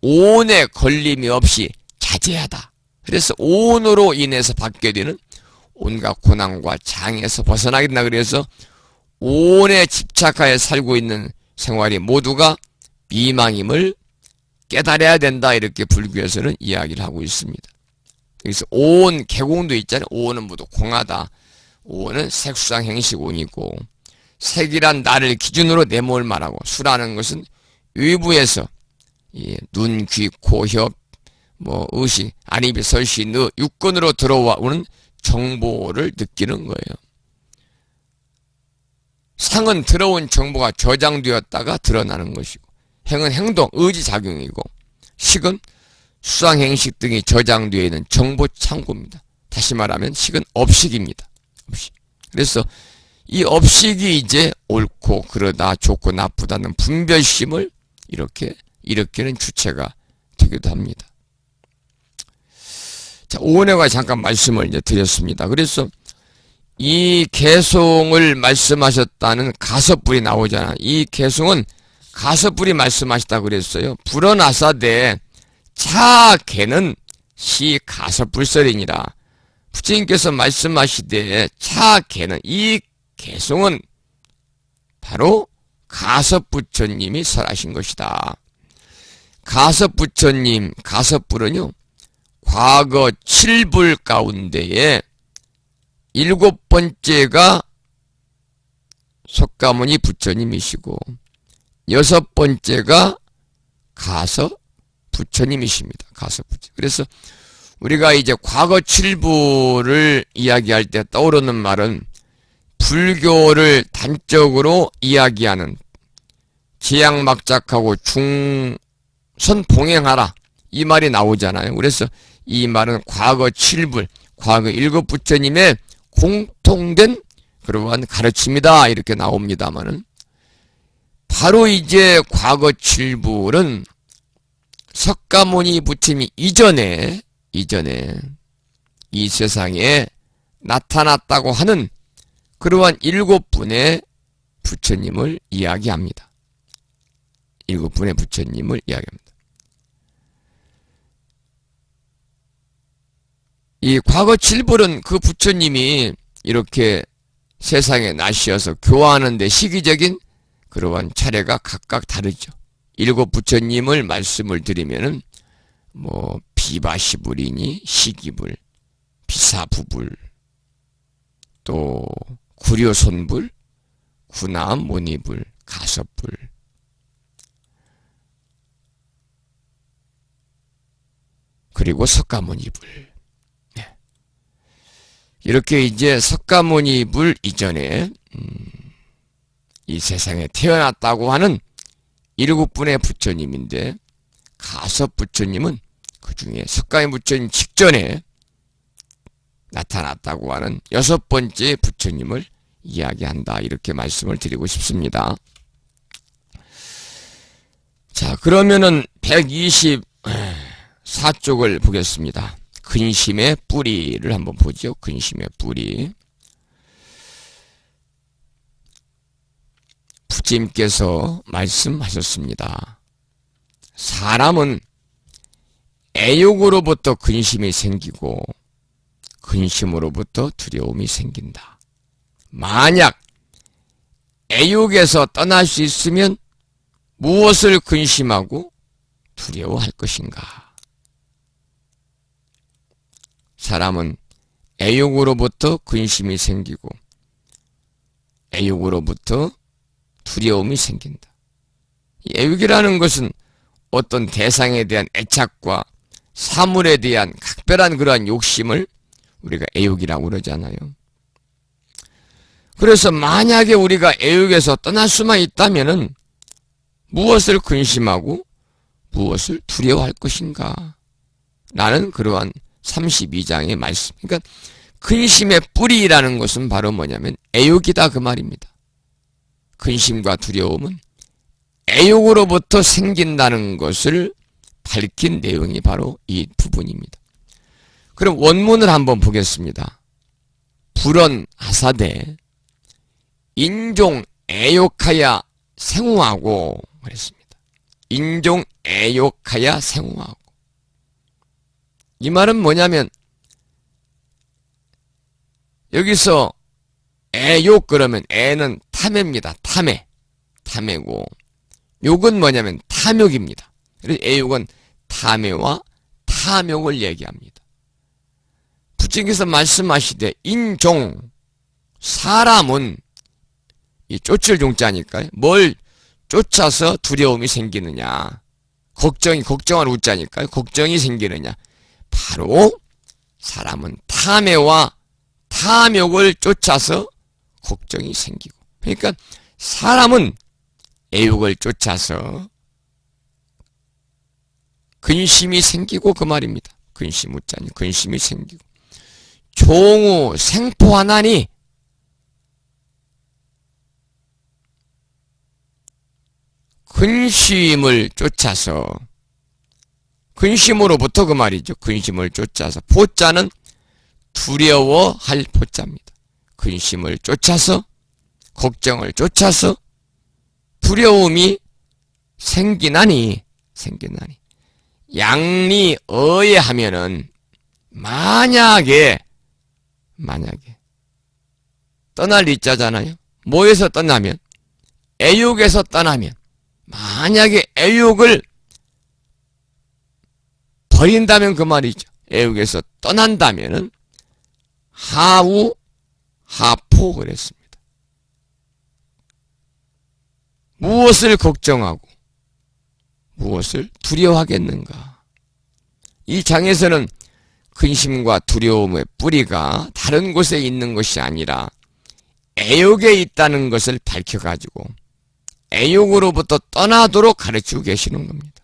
오온에 걸림이 없이 자제하다. 그래서 오온으로 인해서 받게 되는 온갖 고난과 장애에서 벗어나게 된다. 그래서 오온에 집착하여 살고 있는 생활이 모두가 미망임을 깨달아야 된다. 이렇게 불교에서는 이야기를 하고 있습니다. 그래서 오온 개공도 있잖아요. 오온은 모두 공하다. 오온은 색수상 행식 온이고, 색이란 나를 기준으로 내 몸을 말하고, 수라는 것은 외부에서 눈, 귀, 코, 혀, 의식, 안입이, 설시, 느, 육근으로 들어오는 정보를 느끼는 거예요. 상은 들어온 정보가 저장되었다가 드러나는 것이고, 행은 행동, 의지작용이고, 식은 수상행식 등이 저장되어 있는 정보 창고입니다. 다시 말하면 식은 업식입니다. 업식. 그래서 이 업식이 이제 옳고 그러다, 좋고 나쁘다는 분별심을 이렇게 일으키는 주체가 되기도 합니다. 자, 오온에 관해 잠깐 말씀을 이제 드렸습니다. 그래서 이 개송을 말씀하셨다는 가섭불이 나오잖아. 이 개송은 가섭불이 말씀하셨다고 그랬어요. 불어나사대 차개는 시 가섭불설이니라. 부처님께서 말씀하시되 차개는, 이 개송은 바로 가섭부처님이 설하신 것이다. 가섭부처님, 가섭불은요, 과거 7불 가운데에 일곱 번째가 석가모니 부처님이시고 여섯 번째가 가서 부처님이십니다. 가서 부처. 그래서 우리가 이제 과거 칠부를 이야기할 때 떠오르는 말은 불교를 단적으로 이야기하는 제약막작하고 중선 봉행하라 이 말이 나오잖아요. 그래서 이 말은 과거 칠불, 과거 일곱 부처님의 공통된 그러한 가르침이다 이렇게 나옵니다마는 바로 이제 과거 칠불은 석가모니 부처님이 이전에 이 세상에 나타났다고 하는 그러한 일곱 분의 부처님을 이야기합니다. 일곱 분의 부처님을 이야기합니다. 이 과거 칠불은 그 부처님이 이렇게 세상에 나시어서 교화하는데 시기적인 그러한 차례가 각각 다르죠. 일곱 부처님을 말씀을 드리면은 비바시불이니 시기불, 비사부불, 또 구려손불, 구나모니불, 가섭불, 그리고 석가모니불. 네. 이렇게 이제 석가모니불 이전에 이 세상에 태어났다고 하는 일곱 분의 부처님인데 가섭 부처님은 그 중에 석가모니 부처님 직전에 나타났다고 하는 여섯 번째 부처님을 이야기한다 이렇게 말씀을 드리고 싶습니다. 자, 그러면은 124쪽을 보겠습니다. 근심의 뿌리를 한번 보죠. 근심의 뿌리. 부처님께서 말씀하셨습니다. 사람은 애욕으로부터 근심이 생기고 근심으로부터 두려움이 생긴다. 만약 애욕에서 떠날 수 있으면 무엇을 근심하고 두려워할 것인가? 사람은 애욕으로부터 근심이 생기고 애욕으로부터 두려움이 생긴다. 애욕이라는 것은 어떤 대상에 대한 애착과 사물에 대한 각별한 그러한 욕심을 우리가 애욕이라고 그러잖아요. 그래서 만약에 우리가 애욕에서 떠날 수만 있다면은 무엇을 근심하고 무엇을 두려워할 것인가? 라는 그러한 32장의 말씀. 그러니까 근심의 뿌리라는 것은 바로 뭐냐면 애욕이다 그 말입니다. 근심과 두려움은 애욕으로부터 생긴다는 것을 밝힌 내용이 바로 이 부분입니다. 그럼 원문을 한번 보겠습니다. 불언하사대 인종 애욕하여 생우하고 그랬습니다. 인종 애욕하여 생우하고. 이 말은 뭐냐면 여기서 애욕 그러면 애는 탐해입니다. 탐해고 욕은 뭐냐면 탐욕입니다. 그래서 애욕은 탐해와 탐욕을 얘기합니다. 부처님께서 말씀하시되 인종 사람은 이 쫓을 종자니까요. 뭘 쫓아서 두려움이 생기느냐? 걱정할 우자니까요. 걱정이 생기느냐? 바로 사람은 탐해와 탐욕을 쫓아서 걱정이 생기고. 그러니까 사람은 애욕을 쫓아서 근심이 생기고 그 말입니다. 근심 우자니 근심이 생기고. 종우 생포하나니 근심을 쫓아서 근심으로부터 그 말이죠. 근심을 쫓아서 포자는 두려워할 포자입니다. 근심을 쫓아서 걱정을 쫓아서 두려움이 생기나니 양리어에 하면은 만약에 떠날 리자잖아요. 뭐에서 떠나면 애욕에서 떠나면 만약에 애욕을 버린다면 그 말이죠. 애욕에서 떠난다면은 하우 하포 그랬습니다. 무엇을 걱정하고 무엇을 두려워하겠는가? 이 장에서는 근심과 두려움의 뿌리가 다른 곳에 있는 것이 아니라 애욕에 있다는 것을 밝혀가지고 애욕으로부터 떠나도록 가르치고 계시는 겁니다.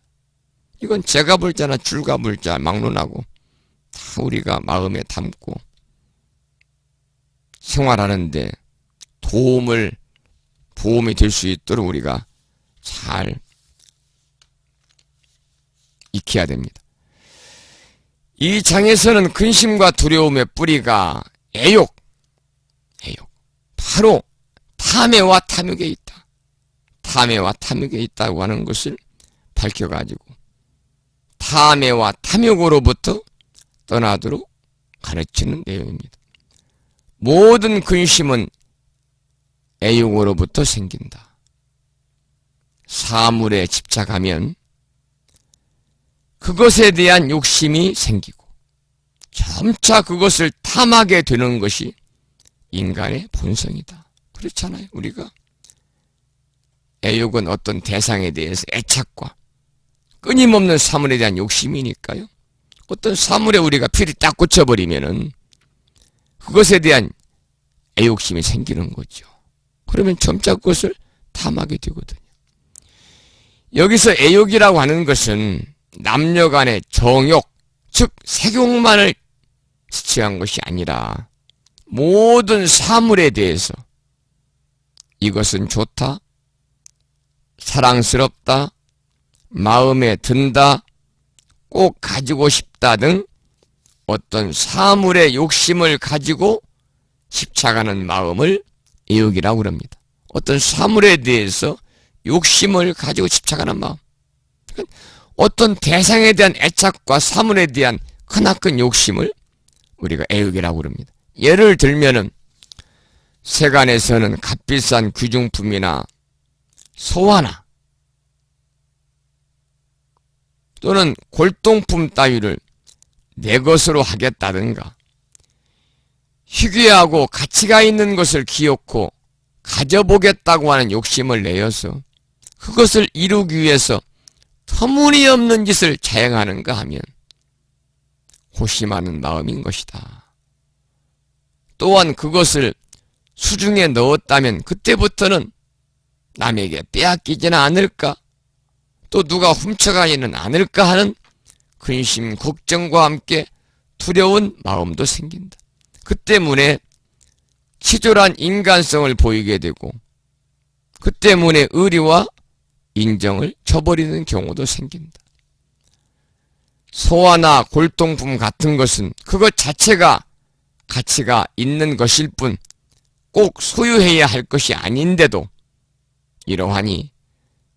이건 제가 볼자나 줄가 볼자 막론하고 다 우리가 마음에 담고 생활하는데 도움이 될 수 있도록 우리가 잘 익혀야 됩니다. 이 장에서는 근심과 두려움의 뿌리가 애욕, 바로 탐애와 탐욕에 있다. 탐애와 탐욕에 있다고 하는 것을 밝혀가지고 탐애와 탐욕으로부터 떠나도록 가르치는 내용입니다. 모든 근심은 애욕으로부터 생긴다. 사물에 집착하면 그것에 대한 욕심이 생기고 점차 그것을 탐하게 되는 것이 인간의 본성이다. 그렇잖아요. 우리가 애욕은 어떤 대상에 대해서 애착과 끊임없는 사물에 대한 욕심이니까요. 어떤 사물에 우리가 피를 딱 꽂혀버리면은 그것에 대한 애욕심이 생기는 거죠. 그러면 점차 그것을 탐하게 되거든요. 여기서 애욕이라고 하는 것은 남녀 간의 정욕, 즉 색욕만을 지칭한 것이 아니라 모든 사물에 대해서 이것은 좋다, 사랑스럽다, 마음에 든다, 꼭 가지고 싶다 등 어떤 사물의 욕심을 가지고 집착하는 마음을 애욕이라고 합니다. 어떤 사물에 대해서 욕심을 가지고 집착하는 마음. 어떤 대상에 대한 애착과 사물에 대한 크나큰 욕심을 우리가 애욕이라고 합니다. 예를 들면은 세간에서는 값비싼 귀중품이나 소화나 또는 골동품 따위를 내 것으로 하겠다든가 희귀하고 가치가 있는 것을 기어코 가져보겠다고 하는 욕심을 내어서 그것을 이루기 위해서 터무니없는 짓을 자행하는가 하면 호심하는 마음인 것이다. 또한 그것을 수중에 넣었다면 그때부터는 남에게 빼앗기지는 않을까? 또 누가 훔쳐가지는 않을까 하는 근심, 걱정과 함께 두려운 마음도 생긴다. 그 때문에 치졸한 인간성을 보이게 되고 그 때문에 의리와 인정을 저버리는 경우도 생긴다. 소화나 골동품 같은 것은 그것 자체가 가치가 있는 것일 뿐 꼭 소유해야 할 것이 아닌데도 이러하니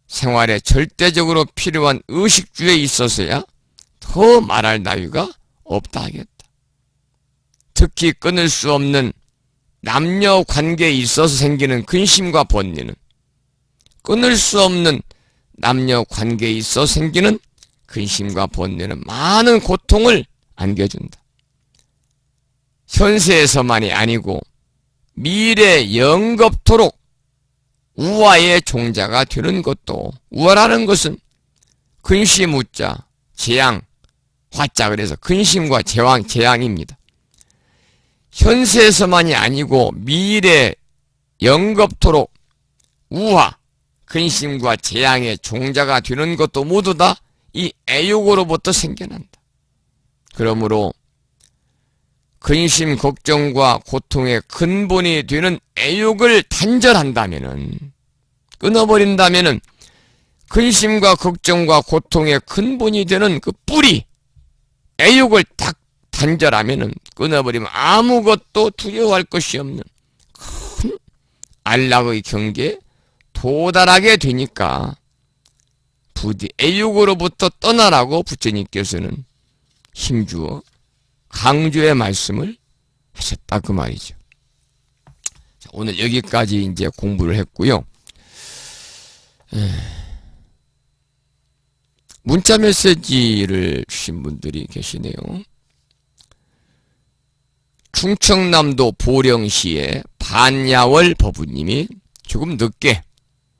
생활에 절대적으로 필요한 의식주에 있어서야 더 말할 나위가 없다 하겠다. 특히 끊을 수 없는 남녀 관계에 있어서 생기는 근심과 번뇌는 끊을 수 없는 남녀 관계에 있어 생기는 근심과 번뇌는 많은 고통을 안겨준다. 현세에서만이 아니고 미래 영겁토록 우화의 종자가 되는 것도, 우화라는 것은 근심 우자, 재앙, 화자 그래서 근심과 재앙입니다. 현세에서만이 아니고 미래 영겁토록 우화, 근심과 재앙의 종자가 되는 것도 모두 다 이 애욕으로부터 생겨난다. 그러므로 근심, 걱정과 고통의 근본이 되는 애욕을 단절한다면은, 끊어버린다면은 근심과 걱정과 고통의 근본이 되는 그 뿌리, 애욕을 딱 단절하면은, 끊어버리면 아무것도 두려워할 것이 없는 큰 안락의 경계에 도달하게 되니까 부디 애욕으로부터 떠나라고 부처님께서는 힘주어 강조의 말씀을 하셨다 그 말이죠. 자, 오늘 여기까지 이제 공부를 했고요. 문자 메시지를 주신 분들이 계시네요. 충청남도 보령시의 반야월 법우님이 조금 늦게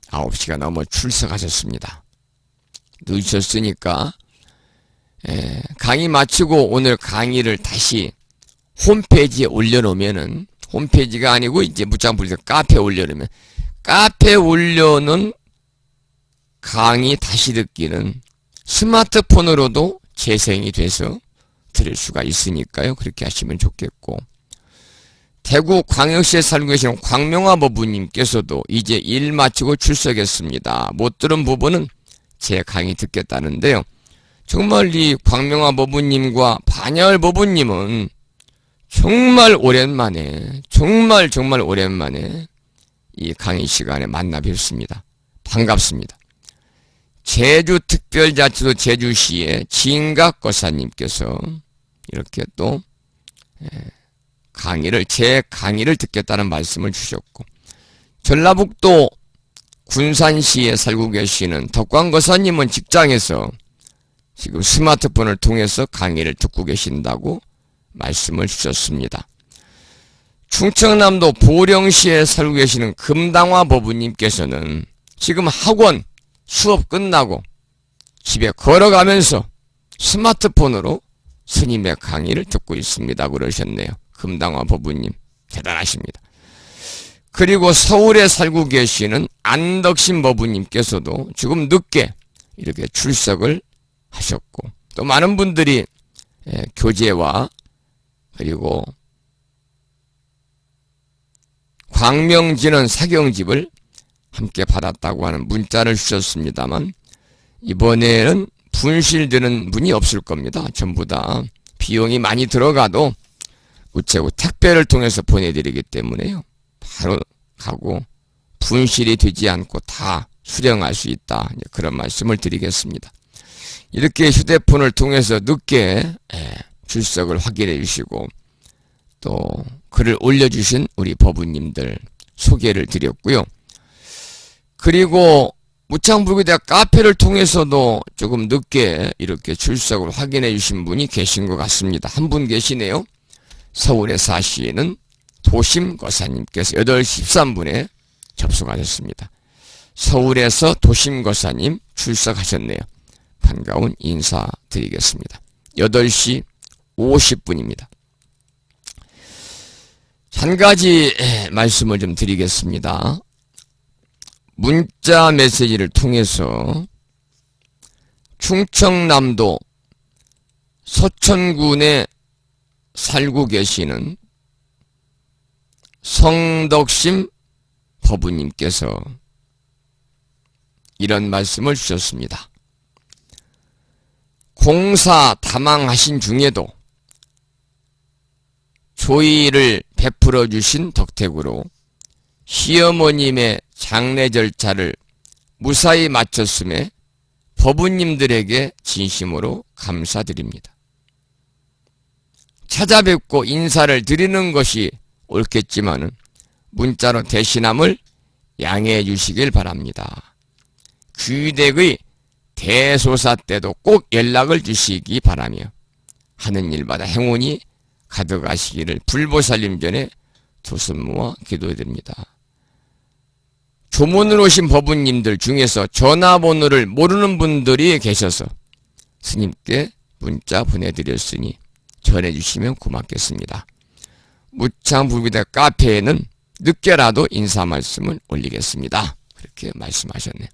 9시가 넘어 출석하셨습니다. 늦으셨으니까 강의 마치고 오늘 강의를 다시 홈페이지에 올려놓으면은, 홈페이지가 아니고 이제 무장불교 카페에 올려놓으면, 카페에 올려놓은 강의 다시 듣기는 스마트폰으로도 재생이 돼서 들을 수가 있으니까요. 그렇게 하시면 좋겠고, 대구 광역시에 살고 계시는 광명화 법부님께서도 이제 일 마치고 출석했습니다. 못 들은 부분은 제 강의 듣겠다는데요. 정말 이 광명화 법부님과 반야월 법부님은 정말 오랜만에, 정말 오랜만에 이 강의 시간에 만나 뵙습니다. 반갑습니다. 제주특별자치도 제주시의 진각 거사님께서 이렇게 또 제 강의를 듣겠다는 말씀을 주셨고, 전라북도 군산시에 살고 계시는 덕광 거사님은 직장에서 지금 스마트폰을 통해서 강의를 듣고 계신다고 말씀을 주셨습니다. 충청남도 보령시에 살고 계시는 금당화 법우님께서는 지금 학원 수업 끝나고 집에 걸어가면서 스마트폰으로 스님의 강의를 듣고 있습니다. 그러셨네요. 금당화 법우님 대단하십니다. 그리고 서울에 살고 계시는 안덕신 법우님께서도 지금 늦게 이렇게 출석을 하셨고, 또 많은 분들이 교재와 그리고 광명진원 사경집을 함께 받았다고 하는 문자를 주셨습니다만, 이번에는 분실되는 분이 없을 겁니다. 전부 다 비용이 많이 들어가도 우체국 택배를 통해서 보내드리기 때문에요. 바로 가고 분실이 되지 않고 다 수령할 수 있다. 그런 말씀을 드리겠습니다. 이렇게 휴대폰을 통해서 늦게 출석을 확인해 주시고 또 글을 올려주신 우리 법우님들 소개를 드렸고요. 그리고 무창불교대학 카페를 통해서도 조금 늦게 이렇게 출석을 확인해 주신 분이 계신 것 같습니다. 한 분 계시네요. 서울에 사시는 도심거사님께서 8시 13분에 접속하셨습니다. 서울에서 도심거사님 출석하셨네요. 반가운 인사드리겠습니다. 8시 50분입니다. 한 가지 말씀을 좀 드리겠습니다. 문자 메시지를 통해서 충청남도 서천군에 살고 계시는 성덕심 법우님께서 이런 말씀을 주셨습니다. 공사 다망하신 중에도 조의를 베풀어 주신 덕택으로 시어머님의 장례 절차를 무사히 마쳤음에 법우님들에게 진심으로 감사드립니다. 찾아뵙고 인사를 드리는 것이 옳겠지만은 문자로 대신함을 양해해 주시길 바랍니다. 귀댁의 대소사 때도 꼭 연락을 주시기 바라며 하는 일마다 행운이 가득하시기를 불보살님 전에 두손 모아 기도드립니다. 조문으로 오신 법우님들 중에서 전화번호를 모르는 분들이 계셔서 스님께 문자 보내드렸으니 전해주시면 고맙겠습니다. 무창불교대학 카페에는 늦게라도 인사 말씀을 올리겠습니다. 그렇게 말씀하셨네.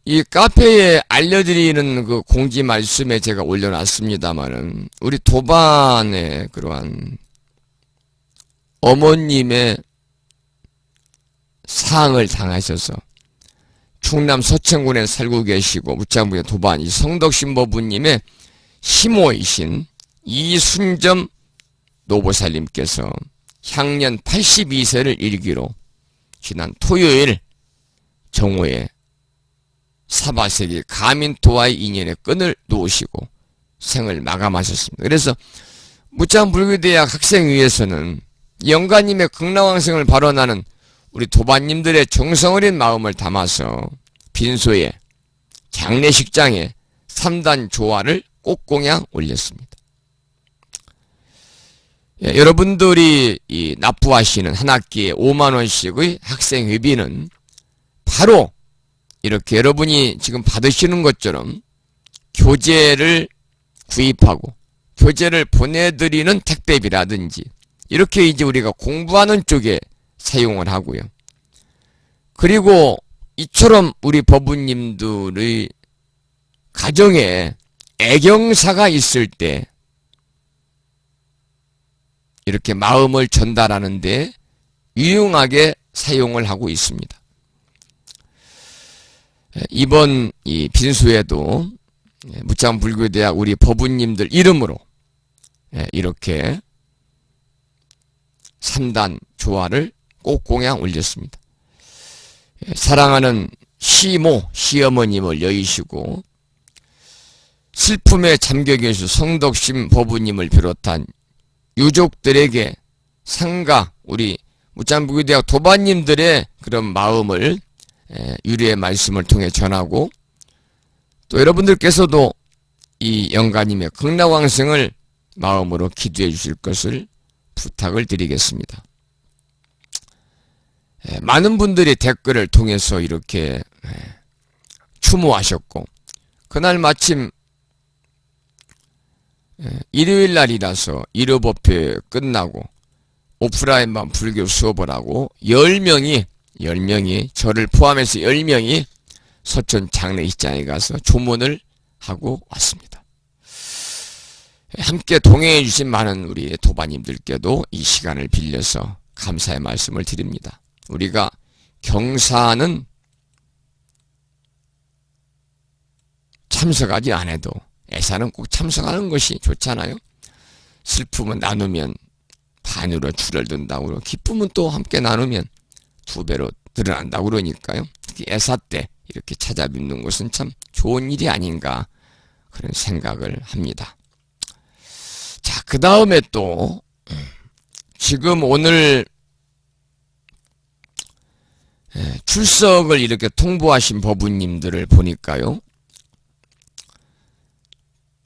이 카페에 알려드리는 그 공지 말씀에 제가 올려놨습니다만은 우리 도반의 그러한 어머님의 사항을 당하셔서 충남 서천군에 살고 계시고 무창불교 도반 이 성덕신법부님의 시모이신 이순점 노보살님께서 향년 82세를 일기로 지난 토요일 정오에 사바세기 가민토와의 인연의 끈을 놓으시고 생을 마감하셨습니다. 그래서 무창불교대학 학생회에서는 영가님의 극락왕생을 발언하는 우리 도반님들의 정성어린 마음을 담아서 빈소에 장례식장에 3단 조화를 꽃공양 올렸습니다. 예, 여러분들이 이 납부하시는 한 학기에 5만원씩의 학생회비는 바로 이렇게 여러분이 지금 받으시는 것처럼 교재를 구입하고 교재를 보내드리는 택배비라든지 이렇게 이제 우리가 공부하는 쪽에 사용을 하고요. 그리고 이처럼 우리 법부님들의 가정에 애경사가 있을 때 이렇게 마음을 전달하는데 유용하게 사용을 하고 있습니다. 이번 이 빈수에도 무창불교대학 우리 법부님들 이름으로 이렇게 산단 조화를 꼭 공양 올렸습니다. 사랑하는 시모, 시어머님을 여의시고 슬픔에 잠겨 계신 성덕심 법부님을 비롯한 유족들에게 상가 우리 무창불교대학 도반님들의 그런 마음을 유리의 말씀을 통해 전하고 또 여러분들께서도 이 영가님의 극락왕생을 마음으로 기도해 주실 것을 부탁을 드리겠습니다. 많은 분들이 댓글을 통해서 이렇게 추모하셨고 그날 마침 일요일 날이라서 1호 법회 끝나고 오프라인만 불교 수업을 하고 10명이 저를 포함해서 10명이 서천 장례식장에 가서 조문을 하고 왔습니다. 함께 동행해 주신 많은 우리 도반님들께도 이 시간을 빌려서 감사의 말씀을 드립니다. 우리가 경사는 참석하지 않아도 애사는 꼭 참석하는 것이 좋잖아요. 슬픔은 나누면 반으로 줄어든다고 기쁨은 또 함께 나누면 2배로 드러난다고 그러니까요. 특히 애사 때 이렇게 찾아뵙는 것은 참 좋은 일이 아닌가 그런 생각을 합니다. 자, 그 다음에 또 지금 오늘 출석을 이렇게 통보하신 법부님들을 보니까요.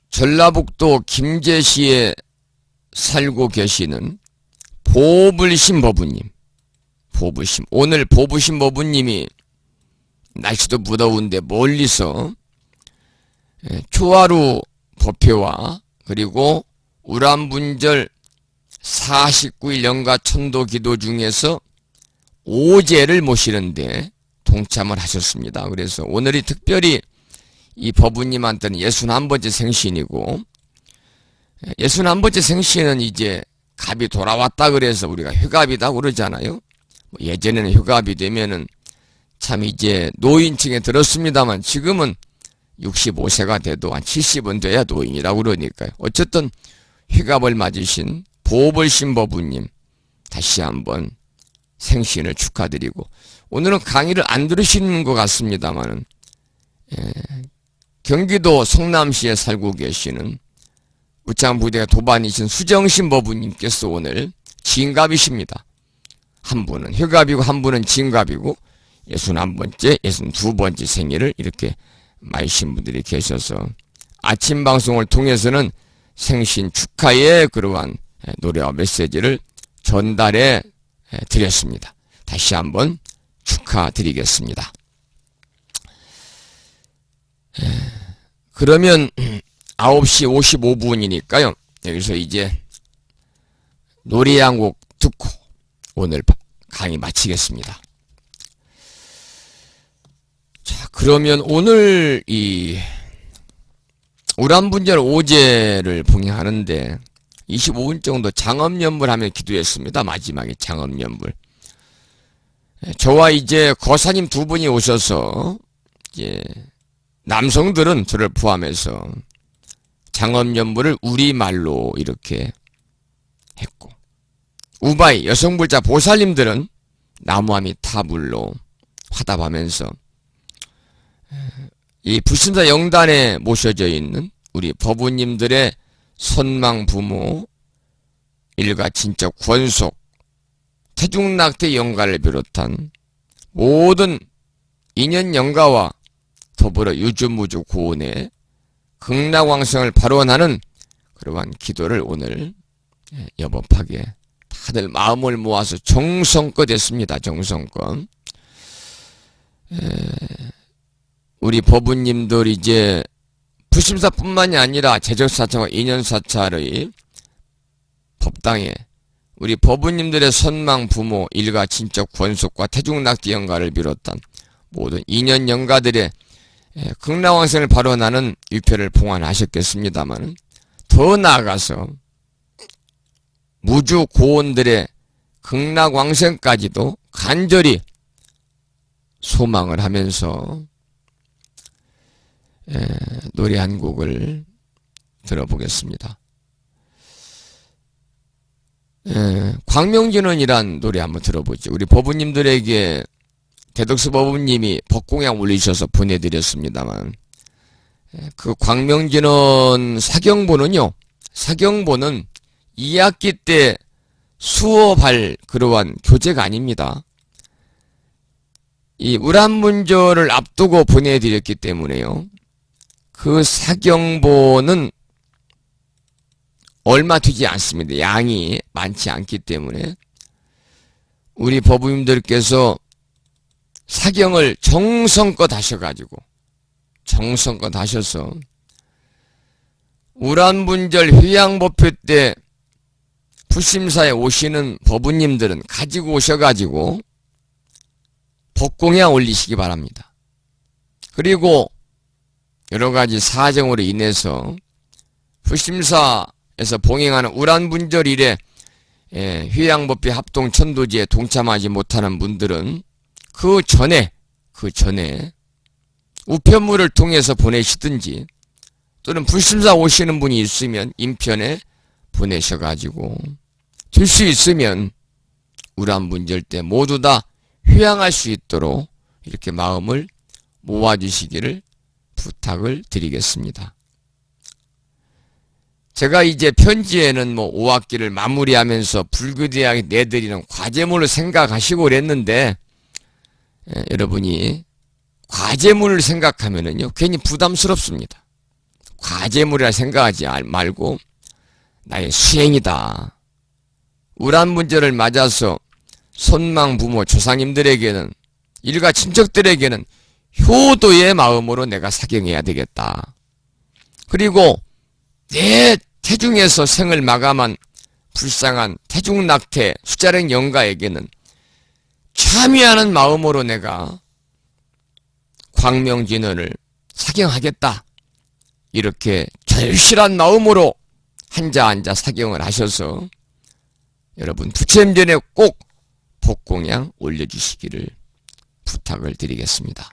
전라북도 김제시에 살고 계시는 보불신 법부님, 오늘 보불신 법부님이 날씨도 무더운데 멀리서 초하루 법회와 그리고 우람분절 49일 영가 천도 기도 중에서 오제를 모시는데 동참을 하셨습니다. 그래서 오늘이 특별히 이 법부님한테는 61번째 생신이고 61번째 생신은 이제 갑이 돌아왔다 그래서 우리가 회갑이다 그러잖아요. 예전에는 회갑이 되면은 참 이제 노인층에 들었습니다만 지금은 65세가 돼도 한 70은 돼야 노인이라고 그러니까요. 어쨌든 회갑을 맞으신 보불신 법부님 다시 한번 생신을 축하드리고 오늘은 강의를 안 들으시는 것 같습니다만은 경기도 성남시에 살고 계시는 무창부대가 도반이신 수정신 법부님께서 오늘 진갑이십니다. 한 분은 회갑이고 한 분은 진갑이고 61번째, 62번째 생일을 이렇게 맞으신 분들이 계셔서 아침 방송을 통해서는 생신 축하의 그러한 노래와 메시지를 전달해 드렸습니다. 다시 한번 축하드리겠습니다. 그러면 9시 55분이니까요. 여기서 이제 노래 한 곡 듣고 오늘 강의 마치겠습니다. 자, 그러면 오늘 이 우람분절 오제를 봉행하는데 25분 정도 장엄연불 하며 기도했습니다. 마지막에 장엄연불. 저와 이제 거사님 2분이 오셔서 이제 남성들은 저를 포함해서 장엄연불을 우리말로 이렇게 했고 우바이 여성불자 보살님들은 나무아미 타불로 화답하면서 이 불신자 영단에 모셔져 있는 우리 법부님들의 선망 부모 일가 친척 권속 태중낙태 영가를 비롯한 모든 인연 영가와 더불어 유주무주 고운의 극락왕성을 발원하는 그러한 기도를 오늘 여법하게 다들 마음을 모아서 정성껏 했습니다. 정성껏. 우리 법우님들 이제 부심사뿐만이 아니라 제적사찰과 인연사찰의 법당에 우리 법우님들의 선망 부모, 일가, 친척, 권속과 태중낙지 영가를 비롯한 모든 인연 영가들의 극락왕생을 발언하는 유표를 봉안하셨겠습니다만, 더 나아가서 무주 고원들의 극락왕생까지도 간절히 소망을 하면서 노래 한 곡을 들어보겠습니다. 광명진원이란 노래 한번 들어보죠. 우리 법우님들에게 대덕수 법우님이 법공양 올리셔서 보내드렸습니다만, 그 광명진원 사경보는요, 사경보는 2학기 때 수업할 그러한 교재가 아닙니다. 이 우란문절을 앞두고 보내드렸기 때문에요, 그 사경보는 얼마 되지 않습니다. 양이 많지 않기 때문에 우리 법우님들께서 사경을 정성껏 하셔가지고, 정성껏 하셔서 우란문절 휴양법회 때 부심사에 오시는 법우님들은 가지고 오셔가지고 법공양 올리시기 바랍니다. 그리고 여러가지 사정으로 인해서 부심사에서 봉행하는 우란문절일에 휴양법회 합동 천도지에 동참하지 못하는 분들은 그 전에 우편물을 통해서 보내시든지, 또는 불심사 오시는 분이 있으면 인편에 보내셔가지고 될 수 있으면 우란문절 때 모두 다 휴양할 수 있도록 이렇게 마음을 모아주시기를 부탁을 드리겠습니다. 제가 이제 편지에는 5학기를 마무리하면서 불교대학에 내드리는 과제물을 생각하시고 그랬는데, 여러분이 과제물을 생각하면은요, 괜히 부담스럽습니다. 과제물이라 생각하지 말고 나의 수행이다. 우란문절을 맞아서 선망 부모 조상님들에게는, 일가 친척들에게는 효도의 마음으로 내가 사경해야 되겠다. 그리고 내 태중에서 생을 마감한 불쌍한 태중낙태 수자령 영가에게는 참여하는 마음으로 내가 광명진원을 사경하겠다. 이렇게 절실한 마음으로 한자 사경을 하셔서 여러분 부처님전에 꼭 법공양 올려주시기를 부탁을 드리겠습니다.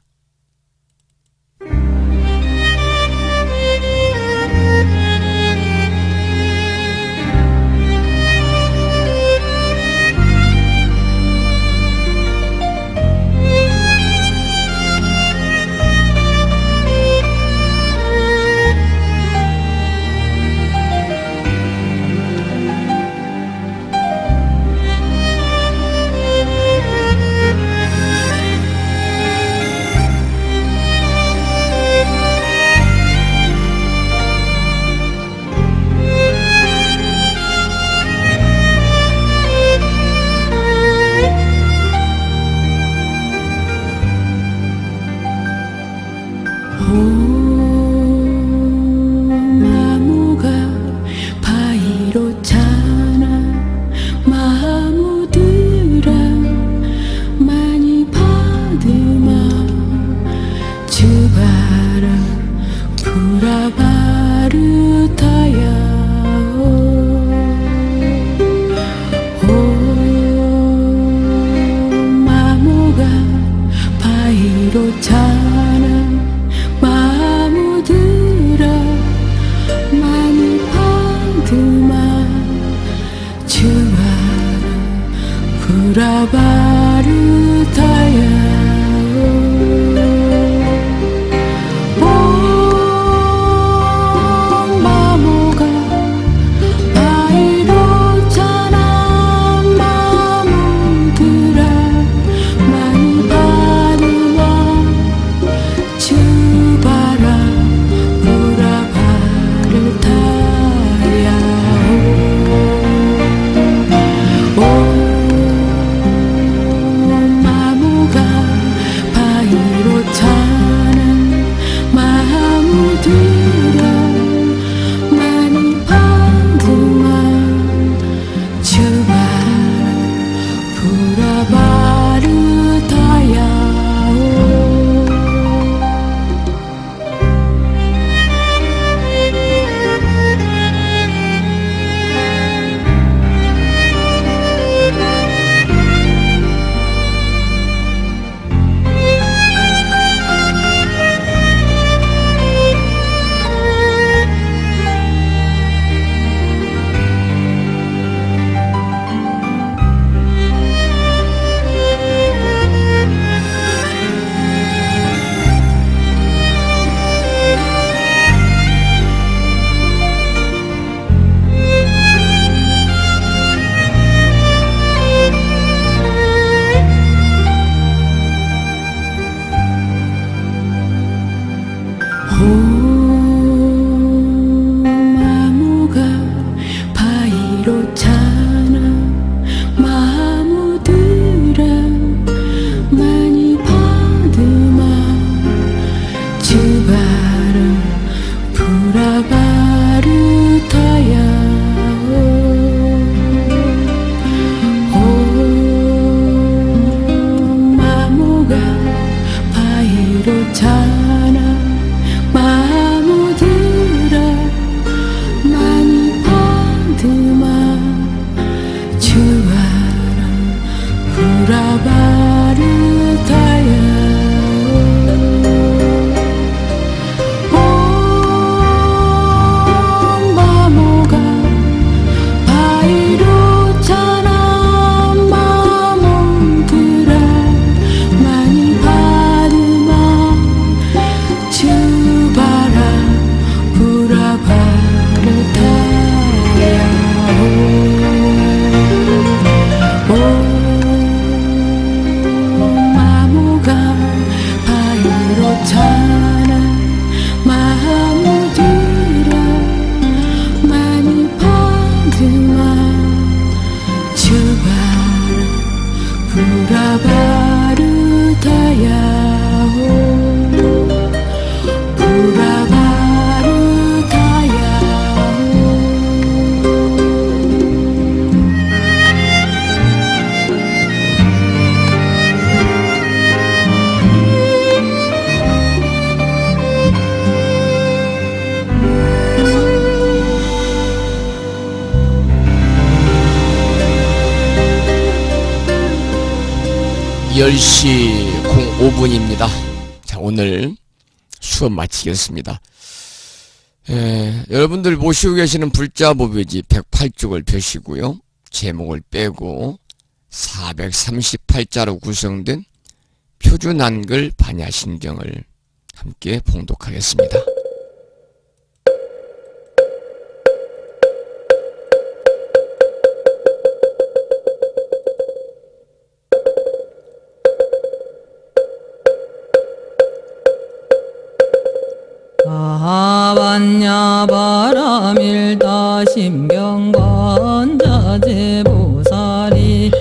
10시 05분입니다. 자, 오늘 수업 마치겠습니다. 여러분들 모시고 계시는 불자보배지 108쪽을 펴시고요. 제목을 빼고 438자로 구성된 표준 한글 반야신경을 함께 봉독하겠습니다. 아반야 바람일다 심경관자재보살이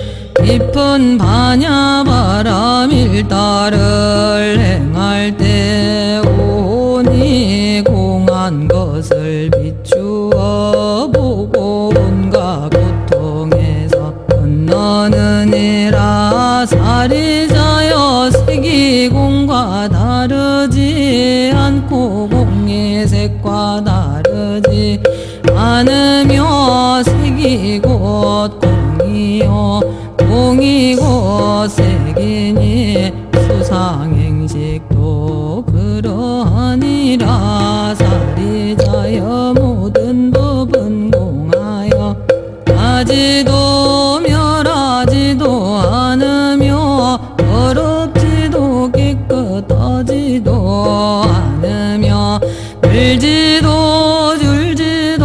깊은 반야 바람일다를 행할 때 오니 공한 것을 비추어 보고 온갖 고통에서 건너느니라. 사리자여 색이공과 다르지 않고 공의 색과 다르지 않으며 색이 곧 공이요 공이 곧 색이니 수상행식도 그러하니라. 사리자여 모든 법은 공하여 하지도 멸하지도 않으며 더럽지도 깨끗하지도 않으며 들지도 줄지도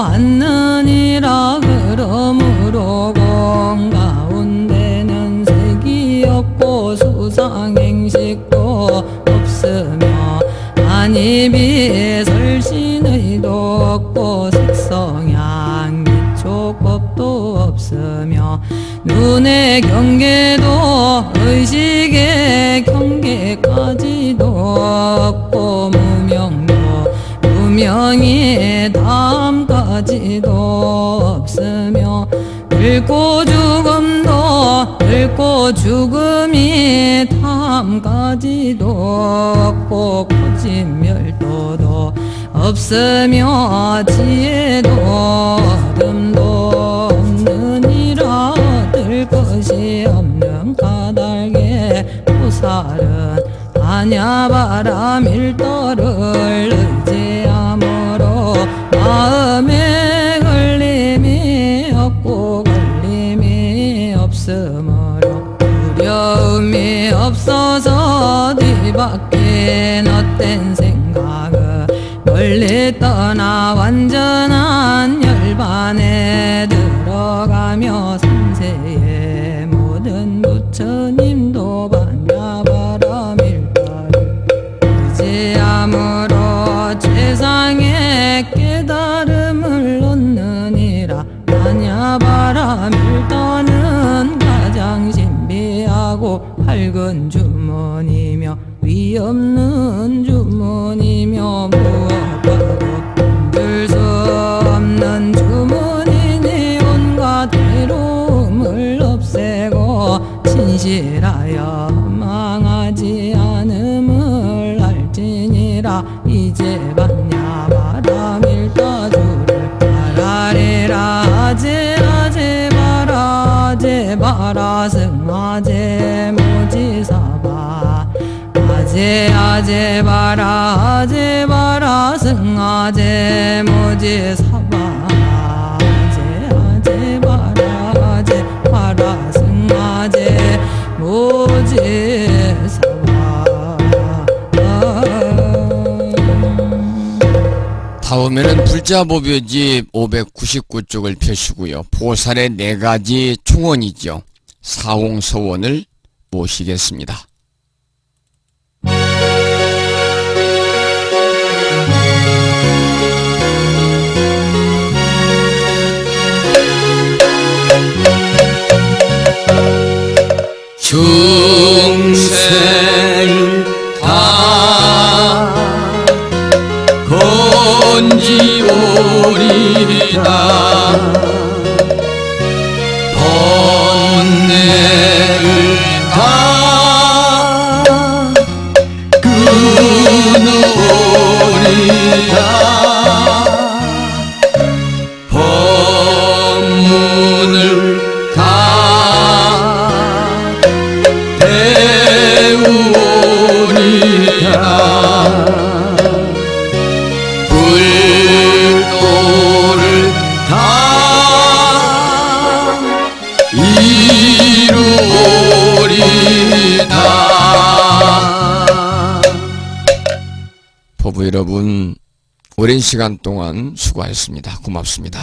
않느니라. 그러므로 공 가운데는 색이 없고 수상행식도 없으며 안입이 설신의도 없고 색성향 기초법도 없으며 눈의 경계도 의식의 경계까지도 없고 무명도 무명이 다음까지도 없으며 늙고 죽음도 늙고 죽음이 다음까지도 없고 거짓멸도도 없으며 지혜도 어둠도 없느니라. 얻을 것이 없는 까닭에 보살은 반야바람일도를 의지함으로 마음에 걸림이 없고 걸림이 없으므로 두려움이 없어서 뒤바뀐 헛된 생각을 멀리 떠나 완전한 열반에 들어가며 삼세의 모든 부처님도 반야바람일도를 의지함으로 최상의 깨달음을 얻느니라. 반야바람일도는 가장 신비하고 밝은 주문이며 위없는 주문이며 무엇과도 힘들 수 없는 주문이니 온갖 괴로움을 없애고 진실하여 망하지 않음을 알지니라. 이제 반야바람일도주를 바라리라. 아제 바라 승아제 모지사바 아제 바라 승아제 모지사바 아제 바라 승아제 모지사바. 다음에는 불자보배집 599쪽을 펴시고요. 보살의 4가지 총원이죠. 사홍서원을 모시겠습니다. 중생 다 건지오리다. 번뇌를 다 끊으오리다. 법문을 다 법부 여러분, 오랜 시간 동안 수고하셨습니다. 고맙습니다.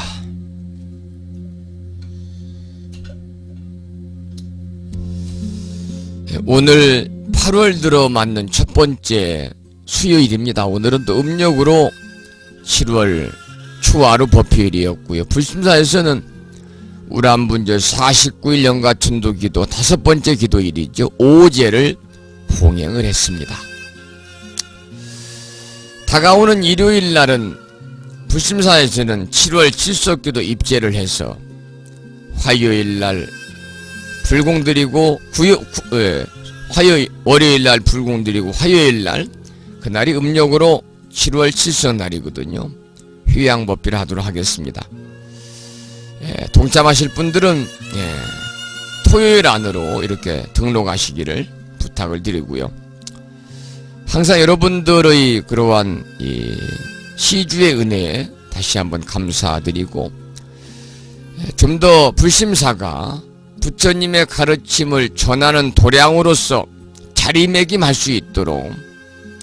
오늘 8월 들어 맞는 첫 번째 수요일입니다. 오늘은 또 음력으로 7월 추하루 법회일이었고요. 불심사에서는 우람분절 49일 연가천도 기도 5번째 기도일이죠. 오제를 봉행을 했습니다. 다가오는 일요일 날은 불심사에서는 7월 칠석기도 입제를 해서 화요일 날 불공 드리고 월요일 날 불공 드리고 화요일 날 그날이 음력으로 7월 칠석 날이거든요. 휴양법비를 하도록 하겠습니다. 동참하실 분들은 토요일 안으로 이렇게 등록하시기를 부탁을 드리고요. 항상 여러분들의 그러한 이 시주의 은혜에 다시 한번 감사드리고, 좀 더 불심사가 부처님의 가르침을 전하는 도량으로서 자리매김할 수 있도록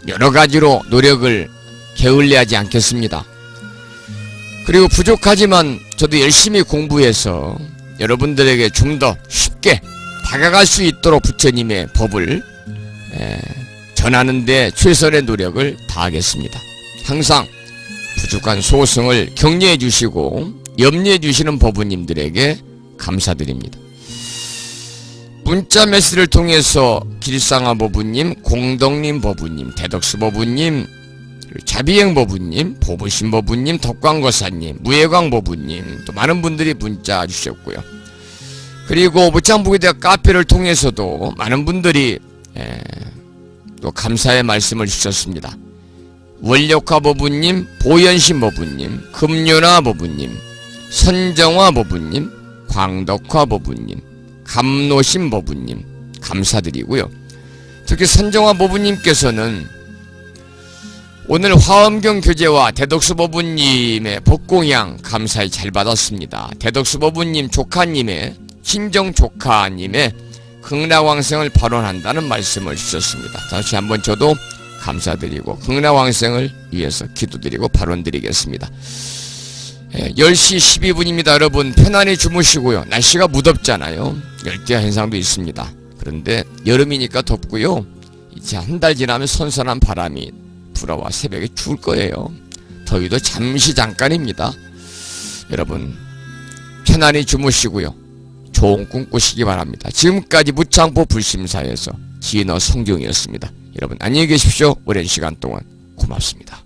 여러 가지로 노력을 게을리하지 않겠습니다. 그리고 부족하지만 저도 열심히 공부해서 여러분들에게 좀 더 쉽게 다가갈 수 있도록 부처님의 법을 전하는 데 최선의 노력을 다하겠습니다. 항상 부족한 소승을 격려해 주시고 염려해 주시는 법부님들에게 감사드립니다. 문자 메시지를 통해서 길상아 법부님, 공덕님 법부님, 대덕수 법부님, 자비행 법부님, 보부신 법부님, 덕광거사님, 무예광 법부님, 또 많은 분들이 문자 주셨고요. 그리고 무창부기대학 카페를 통해서도 많은 분들이 또 감사의 말씀을 주셨습니다. 원력화 법부님, 보현신 법부님, 금요나 법부님, 선정화 법부님, 광덕화 법부님, 감노신 법부님 감사드리고요. 특히 선정화 법부님께서는 오늘 화엄경 교제와 대덕수 법부님의 법공양 감사히 잘 받았습니다. 대덕수 법부님 조카님의 친정 조카님의 극락왕생을 발언한다는 말씀을 주셨습니다. 다시 한번 저도 감사드리고 극락왕생을 위해서 기도드리고 발언드리겠습니다. 10시 12분입니다. 여러분 편안히 주무시고요. 날씨가 무덥잖아요. 열대야 현상도 있습니다. 그런데 여름이니까 덥고요. 이제 한 달 지나면 선선한 바람이 불어와 새벽에 추울 거예요. 더위도 잠시 잠깐입니다. 여러분 편안히 주무시고요. 좋은 꿈 꾸시기 바랍니다. 지금까지 무창포 불심사에서 진어 성경이었습니다. 여러분 안녕히 계십시오. 오랜 시간 동안 고맙습니다.